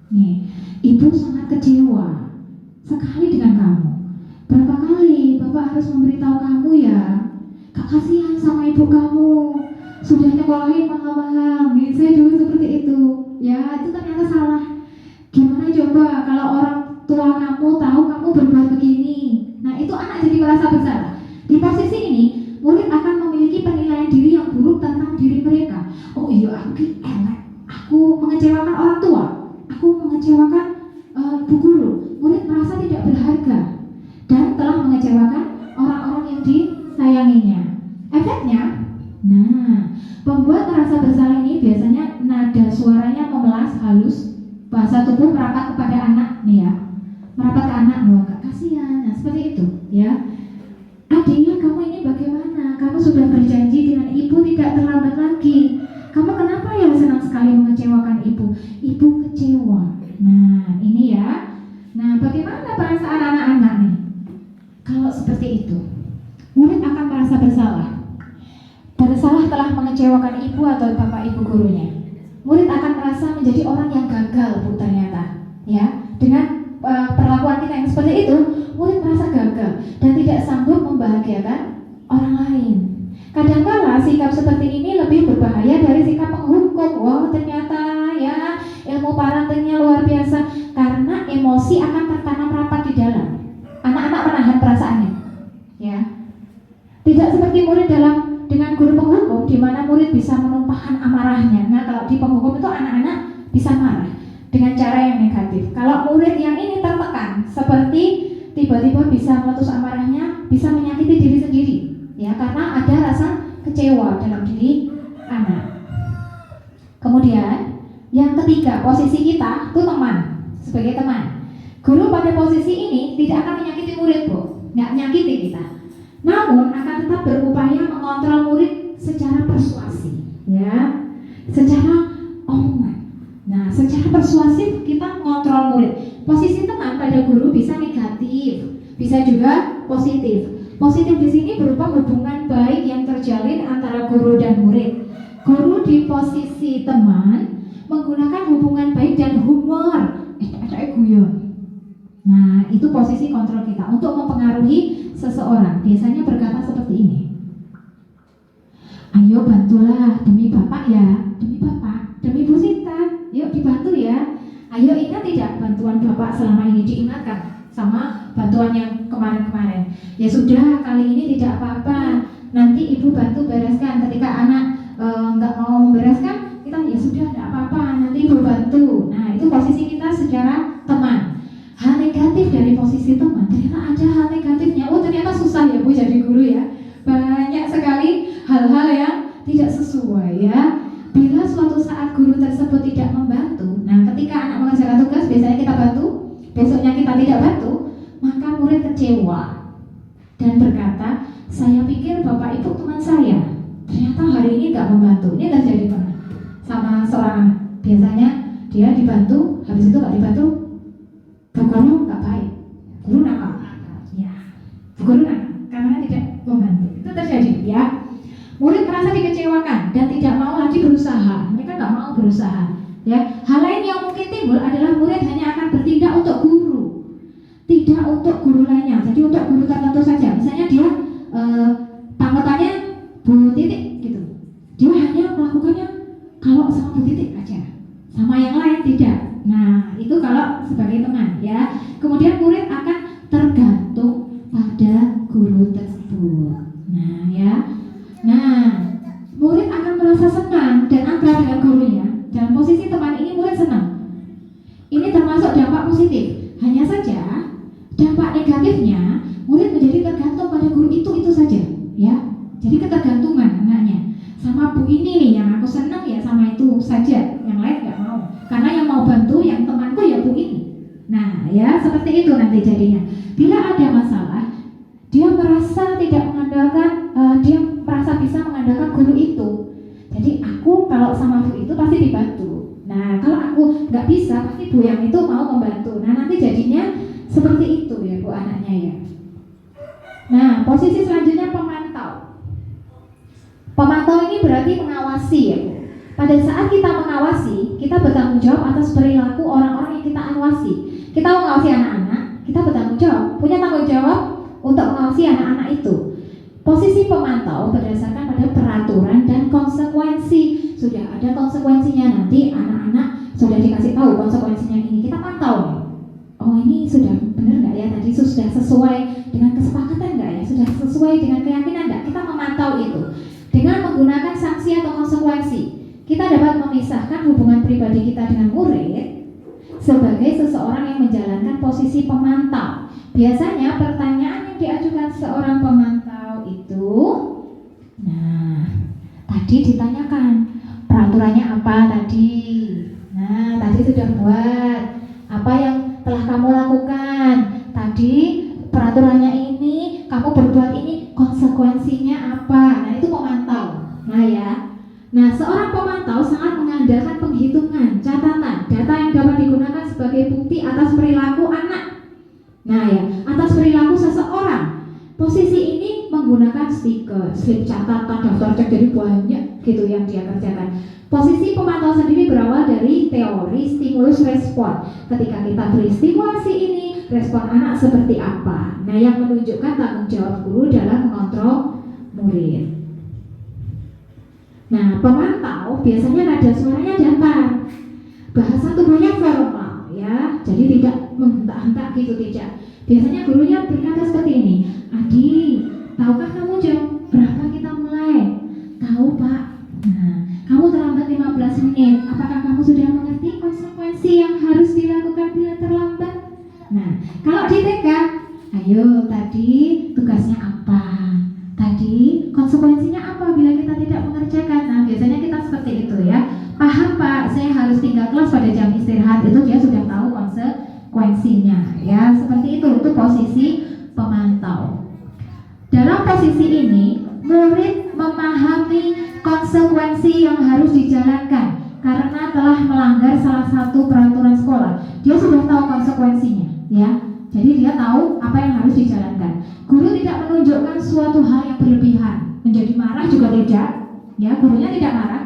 Speaker 2: Nih, ibu sangat kecewa sekali dengan kamu. Berapa kali Bapak harus memberitahu kamu ya? Kak, kasihan sama ibu kamu. Sudah nyekolahin mahal-mahal. Nih, saya dulu seperti itu. Ya, itu ternyata salah. Gimana coba kalau orang tua kamu tahu kamu berbuat begini? Nah, itu anak jadi merasa bersalah. Di posisi ini, murid akan memiliki penilaian diri yang buruk tentang diri mereka. Oh iya, aku elek. Aku mengecewakan orang tua. Aku mengecewakan ibu guru. Murid merasa tidak berharga dan telah mengecewakan orang-orang yang disayanginya. Efeknya, nah, pembuat merasa bersalah ini biasanya nada suaranya memelas halus, bahasa tubuh merapat kepada anak nih ya, merapat ke anak loh, Kak, kasihan. Nah, seperti itu ya. Adik, kamu ini bagaimana? Kamu sudah berjanji dengan ibu tidak terlambat lagi. Kamu kenapa ya senang sekali mengecewakan ibu? Ibu kecewa. Nah, ini ya. Nah, bagaimana perasaan anak-anak nih? Kalau seperti itu, murid akan merasa bersalah. Bersalah telah mengecewakan ibu atau bapak ibu gurunya. Murid akan merasa menjadi orang yang gagal, Bu, ternyata. Ya, dengan perlakuan kita yang seperti itu, murid merasa gagal dan tidak sanggup membahagiakan orang lain. Kadang-kala sikap seperti ini lebih berbahaya dari sikap penghukum. Wow, ternyata ya ilmu parentingnya luar biasa karena emosi akan tertanam rapat di dalam. Anak-anak menahan perasaannya, ya. Tidak seperti murid dengan guru penghukum, di mana murid bisa menumpahkan amarahnya. Nah, kalau di penghukum itu anak-anak bisa marah dengan cara yang negatif. Kalau murid yang ini tertekan, seperti tiba-tiba bisa meletus amarahnya, bisa menyakiti diri sendiri. Ya, karena ada rasa kecewa dalam diri tetap berupaya mengontrol murid secara persuasi, ya, secara omongan. Nah, secara persuasif kita mengontrol murid. Posisi teman pada guru bisa negatif, bisa juga positif. Positif di sini berupa hubungan baik yang terjalin antara guru dan murid. Guru di posisi teman menggunakan hubungan baik dan humor, guyon. Nah, itu posisi kontrol kita untuk mempengaruhi seseorang. Biasanya berkata seperti ini. Ayo bantulah demi Bapak ya, demi Bapak, demi Bu Sinta. Yuk dibantu ya. Ayo ingat tidak bantuan Bapak selama ini, diingatkan sama bantuan yang kemarin-kemarin. Ya sudah, kali ini tidak apa-apa. Nanti Ibu bantu bereskan. Ketika anak nggak mau membereskan, kita ya sudah tidak apa-apa, nanti Ibu bantu. Nah, itu posisi kita secara teman. Hal negatif dari posisi teman, ternyata ada hal negatifnya. Oh, ternyata susah ya Bu jadi guru ya. Banyak sekali hal-hal yang tidak sesuai ya. Bila suatu saat guru tersebut tidak membantu, nah ketika anak mengerjakan tugas biasanya kita bantu, besoknya kita tidak bantu, maka murid kecewa dan berkata, saya pikir Bapak Ibu teman saya, ternyata hari ini tidak membantu. Ini terjadi pernah sama seorang anak. Biasanya dia dibantu, habis itu nggak dibantu, guru nggak baik, guru nakal, ya, guru nakal karena tidak membantu. Itu terjadi ya. Murid merasa dikecewakan dan tidak mau lagi berusaha. Mereka nggak mau berusaha. Ya, hal lain yang mungkin timbul adalah murid hanya akan bertindak untuk guru, tidak untuk guru lainnya. Jadi untuk guru tertentu saja. Misalnya dia tanggapannya Bu Titik gitu. Dia hanya melakukannya kalau sama Bu Titik aja, sama yang lain tidak. Nah, itu kalau sebagai teman ya. Kemudian murid akan tergantung pada guru tersebut. Nah, ya. Nah, murid akan merasa senang dan akrab dengan gurunya. Dalam posisi teman ini murid senang. Ini termasuk dampak positif. Hanya saja dampak negatifnya murid menjadi tergantung pada guru itu saja, ya. Jadi ketergantungan anaknya. Sama Bu ini nih yang aku senang ya sama itu saja, yang lain nggak mau. Karena yang mau bantu yang temanku ya Bu ini. Nah, ya seperti itu nanti jadinya. Bila ada masalah, dia merasa tidak mengandalkan, dia merasa bisa mengandalkan guru itu. Jadi aku kalau sama Bu itu pasti dibantu. Nah, kalau aku nggak bisa, pasti Bu yang itu mau membantu. Nah, nanti jadinya seperti itu ya Bu anaknya ya. Nah, posisi selanjutnya pemantau. Pemantau ini berarti mengawasi ya Bu. Pada saat kita mengawasi, kita bertanggung jawab atas perilaku orang-orang yang kita awasi. Kita mengawasi anak-anak, kita bertanggung jawab, punya tanggung jawab untuk mengawasi anak-anak itu. Posisi pemantau berdasarkan pada peraturan dan konsekuensi. Sudah ada konsekuensinya, nanti anak-anak sudah dikasih tahu konsekuensinya ini. Kita pantau nih. Oh, ini sudah benar nggak ya? Tadi sudah sesuai dengan kesepakatan nggak ya? Sudah sesuai dengan keyakinan nggak? Kita memantau itu dengan menggunakan sanksi atau konsekuensi. Kita dapat memisahkan hubungan pribadi kita dengan murid sebagai seseorang yang menjalankan posisi pemantau. Biasanya pertanyaan yang diajukan seorang pemantau itu, nah, tadi ditanyakan peraturannya apa tadi. Nah, tadi sudah buat. Apa yang telah kamu lakukan? Tadi peraturannya ini, kamu berbuat ini, konsekuensinya apa? Nah, itu pemantau. Nah, ya. Nah, seorang pemantau sangat mengandalkan penghitungan, catatan, data yang dapat digunakan sebagai bukti atas perilaku anak. Nah, ya, atas perilaku seseorang. Posisi ini menggunakan stiker, slip catatan, daftar cek, jadi banyak gitu yang dia kerjakan. Posisi pemantau sendiri berawal dari teori stimulus respon. Ketika kita beri stimulasi ini, respon anak seperti apa? Nah, yang menunjukkan tanggung jawab guru dalam mengontrol murid. Nah, pemantau biasanya nada suaranya datar, bahasa tubuhnya formal, ya, jadi tidak menghentak-hentak gitu, tidak. Biasanya gurunya berkata seperti ini, Adi, tahukah kamu jam berapa kita mulai? Tahu Pak. Nah, kamu terlambat 15 menit. Apakah kamu sudah mengerti konsekuensi yang harus dilakukan bila terlambat? Nah, kalau di TK, ayo tadi tugasnya apa? Tadi konsekuensinya apa bila kita tidak mengerjakan? Nah, biasanya kita seperti itu ya. Paham Pak, saya harus tinggal kelas pada jam istirahat. Itu dia sudah tahu konsekuensinya ya. Seperti itu posisi pemantau. Dalam posisi ini konsekuensi yang harus dijalankan karena telah melanggar salah satu peraturan sekolah. Dia sudah tahu konsekuensinya, ya. Jadi dia tahu apa yang harus dijalankan. Guru tidak menunjukkan suatu hal yang berlebihan, menjadi marah juga tidak, ya. Gurunya tidak marah.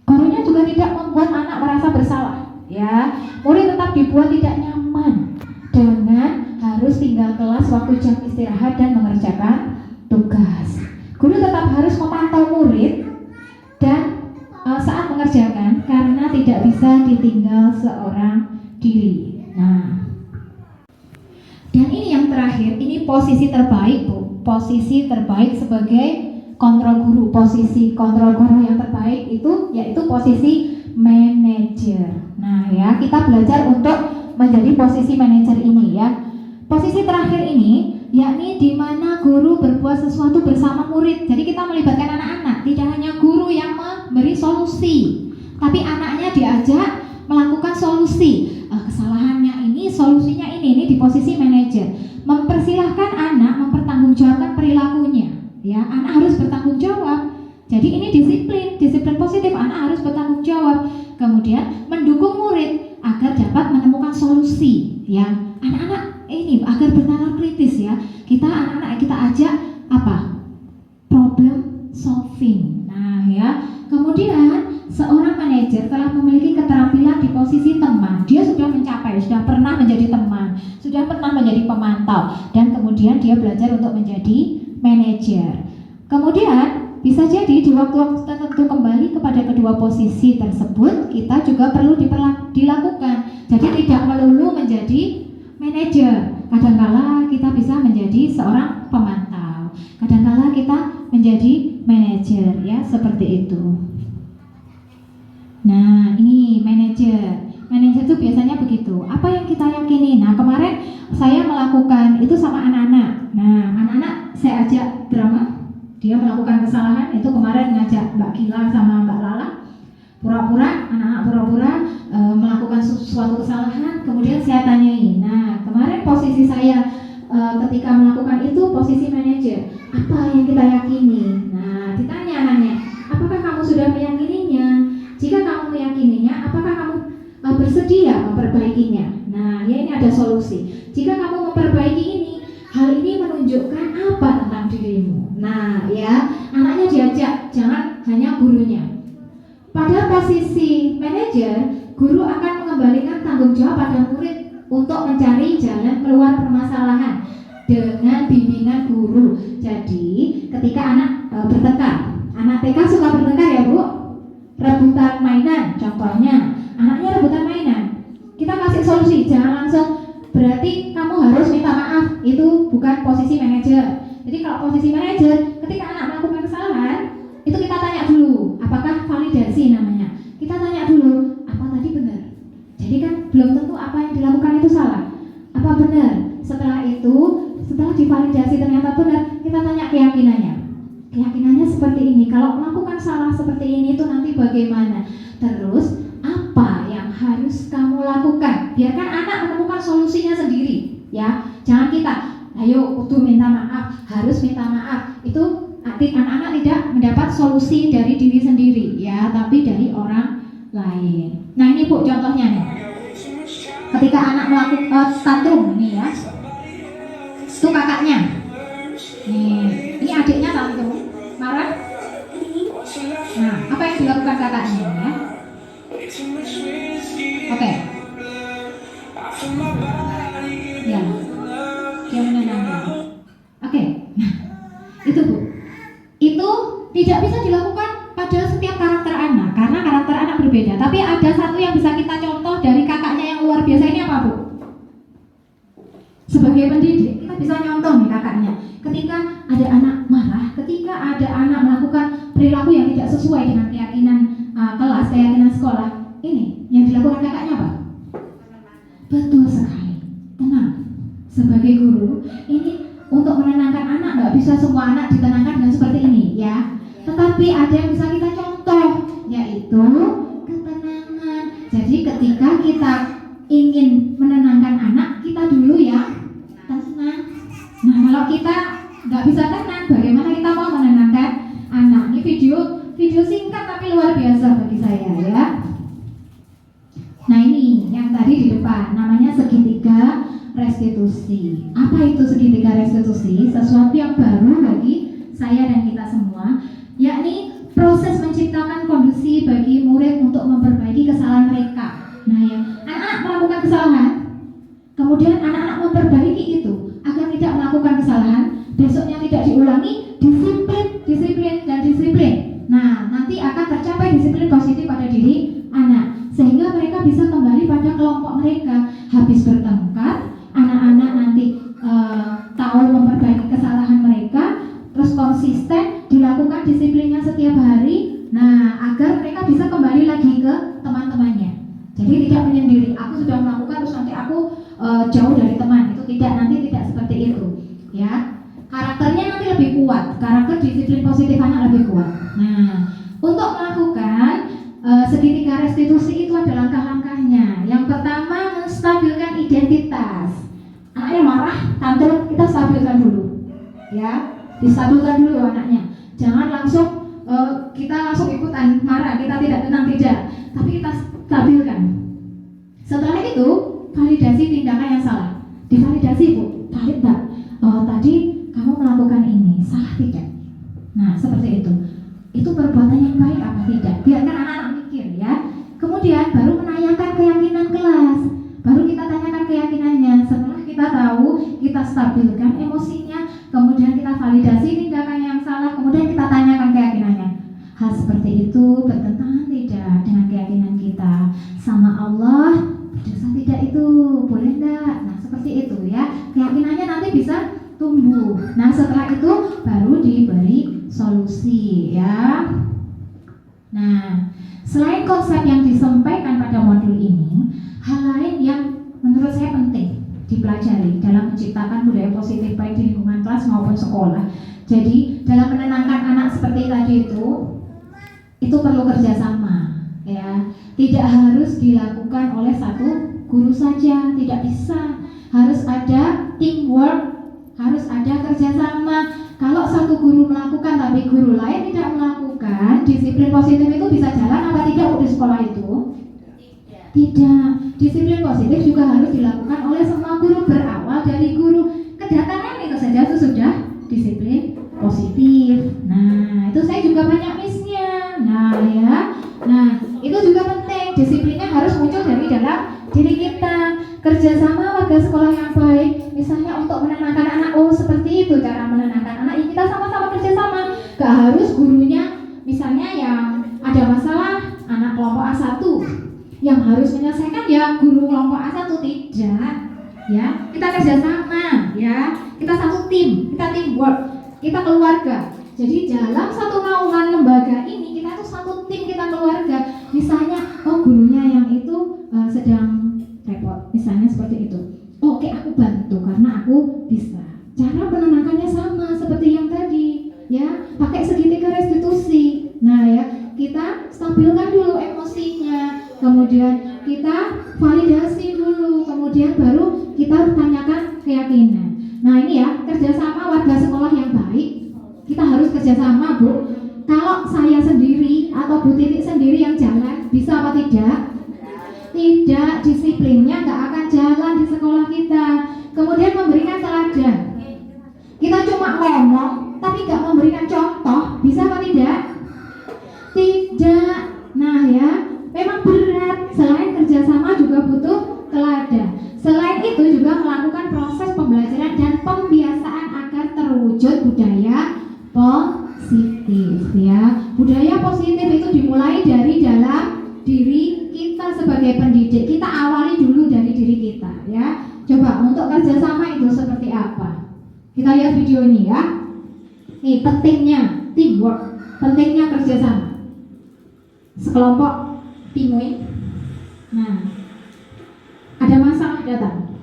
Speaker 2: Gurunya juga tidak membuat anak merasa bersalah, ya. Murid tetap dibuat tidak nyaman dengan harus tinggal kelas waktu jam istirahat dan mengerjakan tugas. Guru tetap harus memantau murid dan saat mengerjakan karena tidak bisa ditinggal seorang diri. Nah, dan ini yang terakhir, ini posisi terbaik, Bu. Posisi terbaik sebagai kontrol guru. Posisi kontrol guru yang terbaik itu yaitu posisi manajer. Nah, ya, kita belajar untuk menjadi posisi manajer ini, ya. Posisi terakhir ini yakni di mana guru berbuat sesuatu bersama murid. Jadi kita melibatkan anak-anak, tidak hanya guru yang memberi solusi, tapi anaknya diajak melakukan solusi. Kesalahannya ini, solusinya ini di posisi manajer. Mempersilahkan anak mempertanggungjawabkan perilakunya. Ya, anak harus bertanggung jawab. Jadi ini disiplin positif, anak harus bertanggung jawab. Kemudian mendukung murid agar dapat menemukan solusi. Ya, anak-anak ini agar bernalar kritis, ya. Anak-anak kita ajak apa? Problem solving. Nah, ya. Kemudian seorang manajer telah memiliki keterampilan di posisi teman. Dia sudah mencapai, sudah pernah menjadi teman, sudah pernah menjadi pemantau, dan kemudian dia belajar untuk menjadi manajer. Kemudian bisa jadi di waktu-waktu tertentu kembali kepada kedua posisi tersebut kita juga perlu dilakukan. Jadi tidak melulu menjadi manajer. Kadangkala kita bisa menjadi seorang pemantau. Kadangkala kita menjadi manajer, ya, seperti itu. Nah, ini manajer. Manajer itu biasanya begitu. Apa yang kita yakini? Nah, kemarin saya melakukan itu sama anak-anak. Nah, anak-anak saya ajak drama. Dia melakukan kesalahan. Itu kemarin ngajak Mbak Gila sama Mbak Lala. Anak-anak pura-pura melakukan suatu kesalahan. Kemudian saya tanyai. Nah, kemarin posisi saya ketika melakukan itu posisi manajer. Apa yang kita yakini? Nah, ditanya anaknya, apakah kamu sudah meyakininya? Jika kamu meyakininya, apakah kamu bersedia memperbaikinya? Nah, ya, ini ada solusi. Jika kamu memperbaiki ini, hal ini menunjukkan apa tentang dirimu? Nah, ya, anaknya diajak, jangan hanya gurunya. Pada posisi manajer, guru akan mengembalikan tanggung jawab pada murid untuk mencari jalan keluar permasalahan dengan bimbingan guru. Jadi, ketika anak bertengkar, anak TK suka bertengkar, ya, Bu? Rebutan mainan, contohnya anaknya rebutan mainan, kita kasih solusi, jangan langsung berarti kamu harus minta maaf. Itu bukan posisi manajer. Jadi kalau posisi manajer, ketika anak melakukan kesalahan, itu kita tanya dulu, apakah validasi namanya. Kita tanya dulu, apa tadi benar? Jadi kan belum tentu apa yang dilakukan itu salah. Apa benar? Setelah itu, setelah divalidasi ternyata benar, kita tanya keyakinannya. Keyakinannya seperti ini. Kalau melakukan salah seperti ini itu nanti bagaimana? Terus apa yang harus kamu lakukan? Biarkan anak menemukan solusinya sendiri, ya. Jangan kita, ayo kudu minta maaf, harus minta maaf. Itu anak-anak tidak mendapat solusi dari diri sendiri, ya, tapi dari orang lain. Nah, ini, Bu, contohnya nih. Ketika anak melakukan tantrum ini, ya. Itu kakaknya. Nih, ini adiknya tantrum, marah. Nah, apa yang dilakukan kakaknya, ya? Oke. Ya, dia menenangkan. Oke. Itu, Bu. Itu tidak bisa dilakukan pada setiap karakter anak karena karakter anak berbeda. Tapi ada satu yang bisa kita contoh dari kakaknya yang luar biasa ini, apa, Bu? Sebagai pendidik, kita bisa nyontoh nih kakaknya. Ketika ada anak marah, ketika ada anak melakukan perilaku yang tidak sesuai dengan keyakinan kelas, keyakinan sekolah, ini yang dilakukan kakaknya apa? Betul sekali, tenang. Sebagai guru, ini untuk menenangkan anak, nggak bisa semua anak ditenangkan dengan seperti ini, ya. Tetapi ada yang bisa kita contoh, yaitu ketenangan. Jadi ketika kita ingin menenangkan anak, kita dulu ya tenang. Nah, kalau kita nggak bisa tenang, bagaimana kita mau menenangkan anak? Ini video singkat tapi saya ya. Nah ini yang tadi di depan namanya segitiga restitusi. Apa itu segitiga restitusi? Sesuatu yang baru bagi saya dan kita semua, yakni proses menciptakan kondisi bagi murid untuk memperbaiki kesalahan mereka. Nah ya, anak-anak melakukan kesalahan, kemudian anak-anak memperbaiki itu agar tidak melakukan kesalahan, besoknya tidak diulangi, disiplin. Nah, nanti akan tercapai disiplin positif pada diri anak, sehingga mereka bisa kembali pada kelompok mereka. Habis bertengkar, anak-anak nanti tahu memperbaiki kesalahan mereka, terus konsisten dilakukan disiplinnya setiap hari. Nah, agar mereka bisa kembali lagi ke teman-temannya. Jadi tidak menyendiri. Aku sudah melakukan terus nanti aku jauh dari teman. Itu tidak, nanti tidak seperti itu. Ya. Karakternya nanti lebih kuat, karakter disiplin positif anak lebih kuat. Nah, untuk melakukan segitiga restitusi itu ada langkah-langkahnya. Yang pertama, menstabilkan identitas. Anaknya marah, tantrum, kita stabilkan dulu, ya, distabilkan dulu anaknya. Jangan langsung kita langsung ikutan marah, kita tidak tenang, tidak, tapi kita stabilkan. Setelah itu, validasi tindakan yang salah. Divalidasi, Bu, valid Mbak. Tadi kamu melakukan ini, salah tidak? Nah, seperti itu. Itu perbuatan yang baik apa tidak? Biarkan anak-anak mikir ya. Kemudian baru menanyakan keyakinan kelas. Baru kita tanyakan keyakinannya. Setelah kita tahu, kita stabilkan emosinya, kemudian kita validasi tindakan yang salah, kemudian kita tanyakan keyakinannya. Hal seperti itu bertentangan tidak dengan keyakinan kita sama Allah? Berdosa tidak itu? Boleh enggak? Nah, seperti itu ya. Keyakinannya nanti bisa tumbuh. Nah, setelah itu baru diberi solusi ya. Nah, selain konsep yang disampaikan pada modul ini, hal lain yang menurut saya penting dipelajari dalam menciptakan budaya positif baik di lingkungan kelas maupun sekolah. Jadi, dalam menenangkan anak seperti tadi itu perlu kerjasama ya. Tidak harus dilakukan oleh satu guru saja, tidak bisa. Harus ada teamwork, harus ada kerjasama. Kalau satu guru melakukan tapi guru lain tidak melakukan, disiplin positif itu bisa jalan apa tidak di sekolah itu? Tidak. Disiplin positif juga harus dilakukan oleh semua guru, berawal dari guru. Kedatangan itu saja itu sudah disiplin positif. Nah, itu saya juga banyak miss-nya. Nah, ya. Nah, itu juga penting. Disiplinnya harus muncul dari dalam diri kita. Kerjasama warga sekolah yang baik, misalnya untuk menenangkan anak, seperti itu cara menenangkan anak. Kita sama-sama kerjasama. Gak harus gurunya, misalnya yang ada masalah anak kelompok A1 yang harus menyelesaikan ya guru kelompok A1, tidak. Ya, kita kerjasama, ya. Kita satu tim, kita teamwork, kita keluarga. Jadi dalam satu naungan lembaga ini kita tuh satu tim, kita keluarga. Misalnya, gurunya yang itu sedang repot, misalnya seperti itu. Oke, aku bantu karena aku bisa. Cara menenangkannya sama seperti yang tadi, ya, pakai segitiga restitusi. Nah, ya, kita stabilkan dulu emosinya, kemudian kita validasi dulu, kemudian baru kita tanyakan keyakinan. Nah, ini ya, kerjasama warga sekolah yang baik. Kita harus kerjasama, Bu. Kalau saya sendiri atau Bu Titik sendiri yang jalan, bisa apa tidak? Tidak, disiplinnya nggak akan jalan di sekolah kita. Kemudian memberikan teladan. Kita cuma ngomong, tapi nggak memberikan contoh, bisa apa tidak? Tidak. Nah ya, memang berat. Selain kerjasama juga butuh teladan. Selain itu juga melakukan proses pembelajaran dan pembiasaan agar terwujud budaya positif ya. Budaya positif itu dimulai dari dalam diri kita sebagai pendidik. Kita awali dulu dari diri kita ya. Coba untuk kerjasama itu seperti apa? Kita lihat video ini ya. Nih pentingnya teamwork, pentingnya kerjasama. Sekelompok pinguin. Nah, ada masalah datang.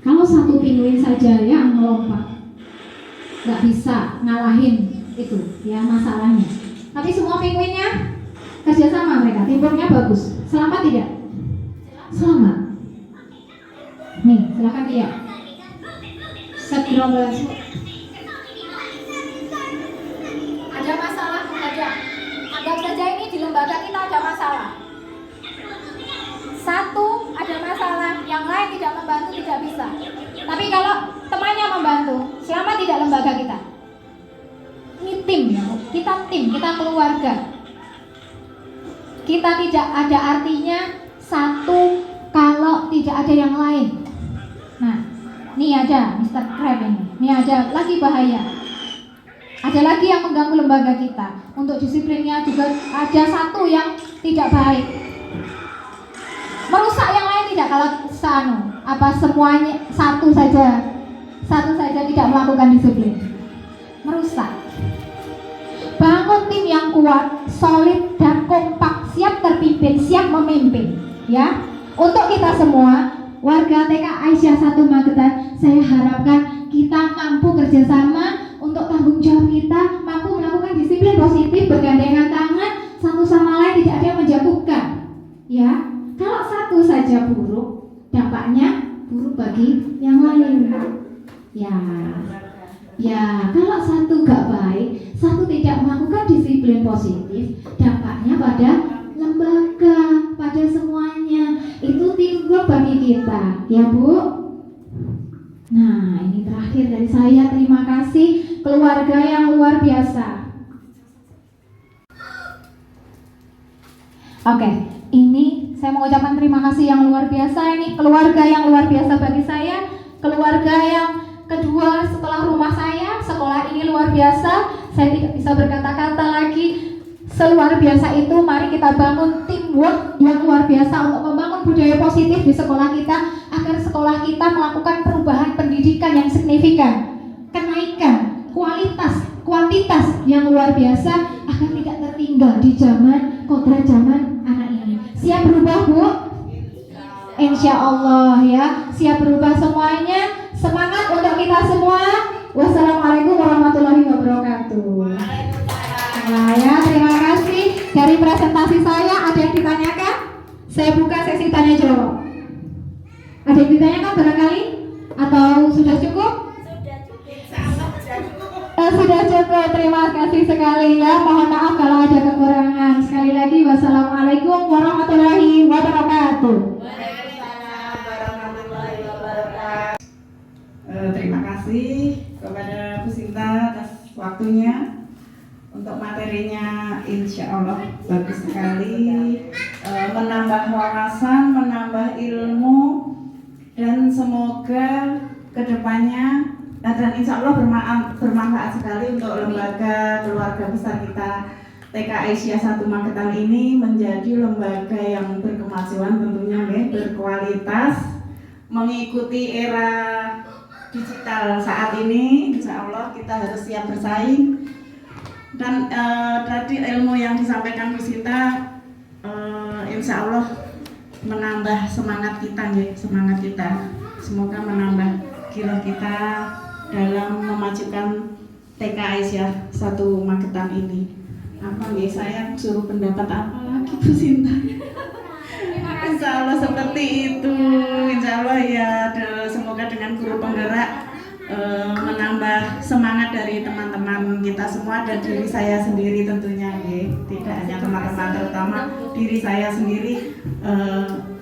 Speaker 2: Kalau satu pinguin saja yang melompat, nggak bisa ngalahin itu ya masalahnya. Tapi semua pinguinnya kerjasama, mereka teamworknya bagus. Selamat tidak? Selamat. Nih, silakan lihat. Segerombolan semua. Ada masalah mendadak. lain tidak membantu tidak bisa. Tapi kalau temannya membantu, selama tidak lembaga kita. Ini tim ya, kita keluarga. Kita tidak ada artinya satu kalau tidak ada yang lain. Nah, ini ada Mr. Crab ini ada lagi bahaya. Ada lagi yang mengganggu lembaga kita. Untuk disiplinnya juga ada satu yang tidak baik. Merusak yang lain tidak kalau semuanya satu saja tidak melakukan disiplin. Merusak. Bangun tim yang kuat, solid dan kompak, siap terpimpin, siap memimpin, ya. Untuk kita semua warga TK Aisyah 1 Magetan, saya harapkan kita mampu kerjasama untuk tanggung jawab kita, mampu melakukan disiplin positif, bergandengan tangan, satu sama lain, tidak ada yang menjatuhkan, ya. Kalau satu saja buruk, dampaknya buruk bagi yang lain, ya. Kalau satu gak baik, satu tidak melakukan disiplin positif, dampaknya pada lembaga, pada semuanya. Itu teamwork bagi kita, ya Bu. Nah, ini terakhir dari saya. Terima kasih keluarga yang luar biasa. Oke, ini saya mengucapkan terima kasih yang luar biasa. Ini keluarga yang luar biasa bagi saya. Keluarga yang kedua setelah rumah saya. Sekolah ini luar biasa. Saya tidak bisa berkata-kata lagi. Seluar biasa itu, mari kita bangun teamwork yang luar biasa untuk membangun budaya positif di sekolah kita, agar sekolah kita melakukan perubahan pendidikan yang signifikan, kenaikan kuantitas yang luar biasa, agar tidak tertinggal di zaman kodrat zaman anak ini. Siap berubah Bu? Insya Allah ya, siap berubah semuanya. Semangat untuk kita semua. Wassalamualaikum warahmatullahi wabarakatuh. Nah ya, terima kasih. Dari presentasi saya ada yang ditanyakan? Saya buka sesi tanya jawab. Ada yang ditanyakan barangkali? Atau sudah cukup? Sudah cukup. Terima kasih sekali ya. Mohon maaf kalau ada kekurangan. Sekali lagi wassalamualaikum warahmatullahi wabarakatuh.
Speaker 1: Terima kasih kepada Bu Sinta atas waktunya. Untuk materinya insya Allah bagus sekali, menambah wawasan, menambah ilmu, dan semoga kedepannya dan insya Allah bermanfaat sekali untuk lembaga keluarga besar kita TK Aisyah 1 Magetan ini menjadi lembaga yang berkemajuan, tentunya berkualitas, mengikuti era digital saat ini. Insya Allah kita harus siap bersaing. Dan tadi ilmu yang disampaikan Bu Sinta, insya Allah menambah semangat kita, semoga menambah giroh kita dalam memajukan TK Aisyah 1 Magetan ini. Apa nih, saya suruh pendapat apa lagi Bu Sinta? Insya Allah seperti itu, insya Allah ya. Semoga dengan guru penggerak menambah semangat dari teman-teman kita semua dan diri saya sendiri tentunya, tidak hanya teman-teman, terutama diri saya sendiri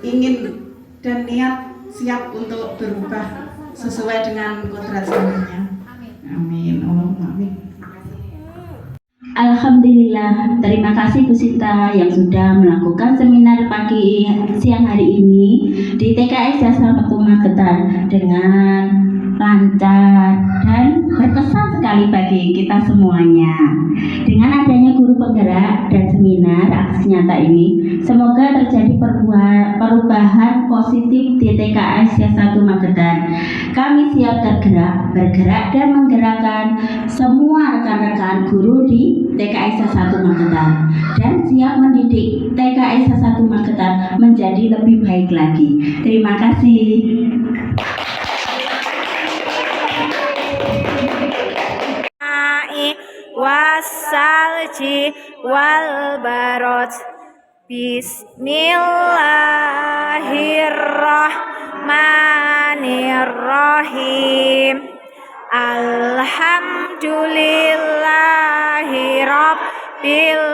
Speaker 1: ingin dan niat siap untuk berubah sesuai dengan kodrat zamannya. Amin. Allahumma amin.
Speaker 4: Alhamdulillah, terima kasih Bu Sinta yang sudah melakukan seminar pagi siang hari ini di TK Aisyah 1 Magetan dengan lancar dan berkesan sekali bagi kita semuanya. Dengan adanya guru penggerak dan seminar aksi nyata ini, semoga terjadi perubahan positif di TK Aisyah 1 Magetan. Kami siap bergerak dan menggerakkan semua rekan-rekan guru di TK Aisyah 1 Magetan dan siap mendidik TK Aisyah 1 Magetan menjadi lebih baik lagi. Terima kasih.
Speaker 5: Wassalji wal barot. Bismillahirrahmanirrahim. Alhamdulillahi rabbil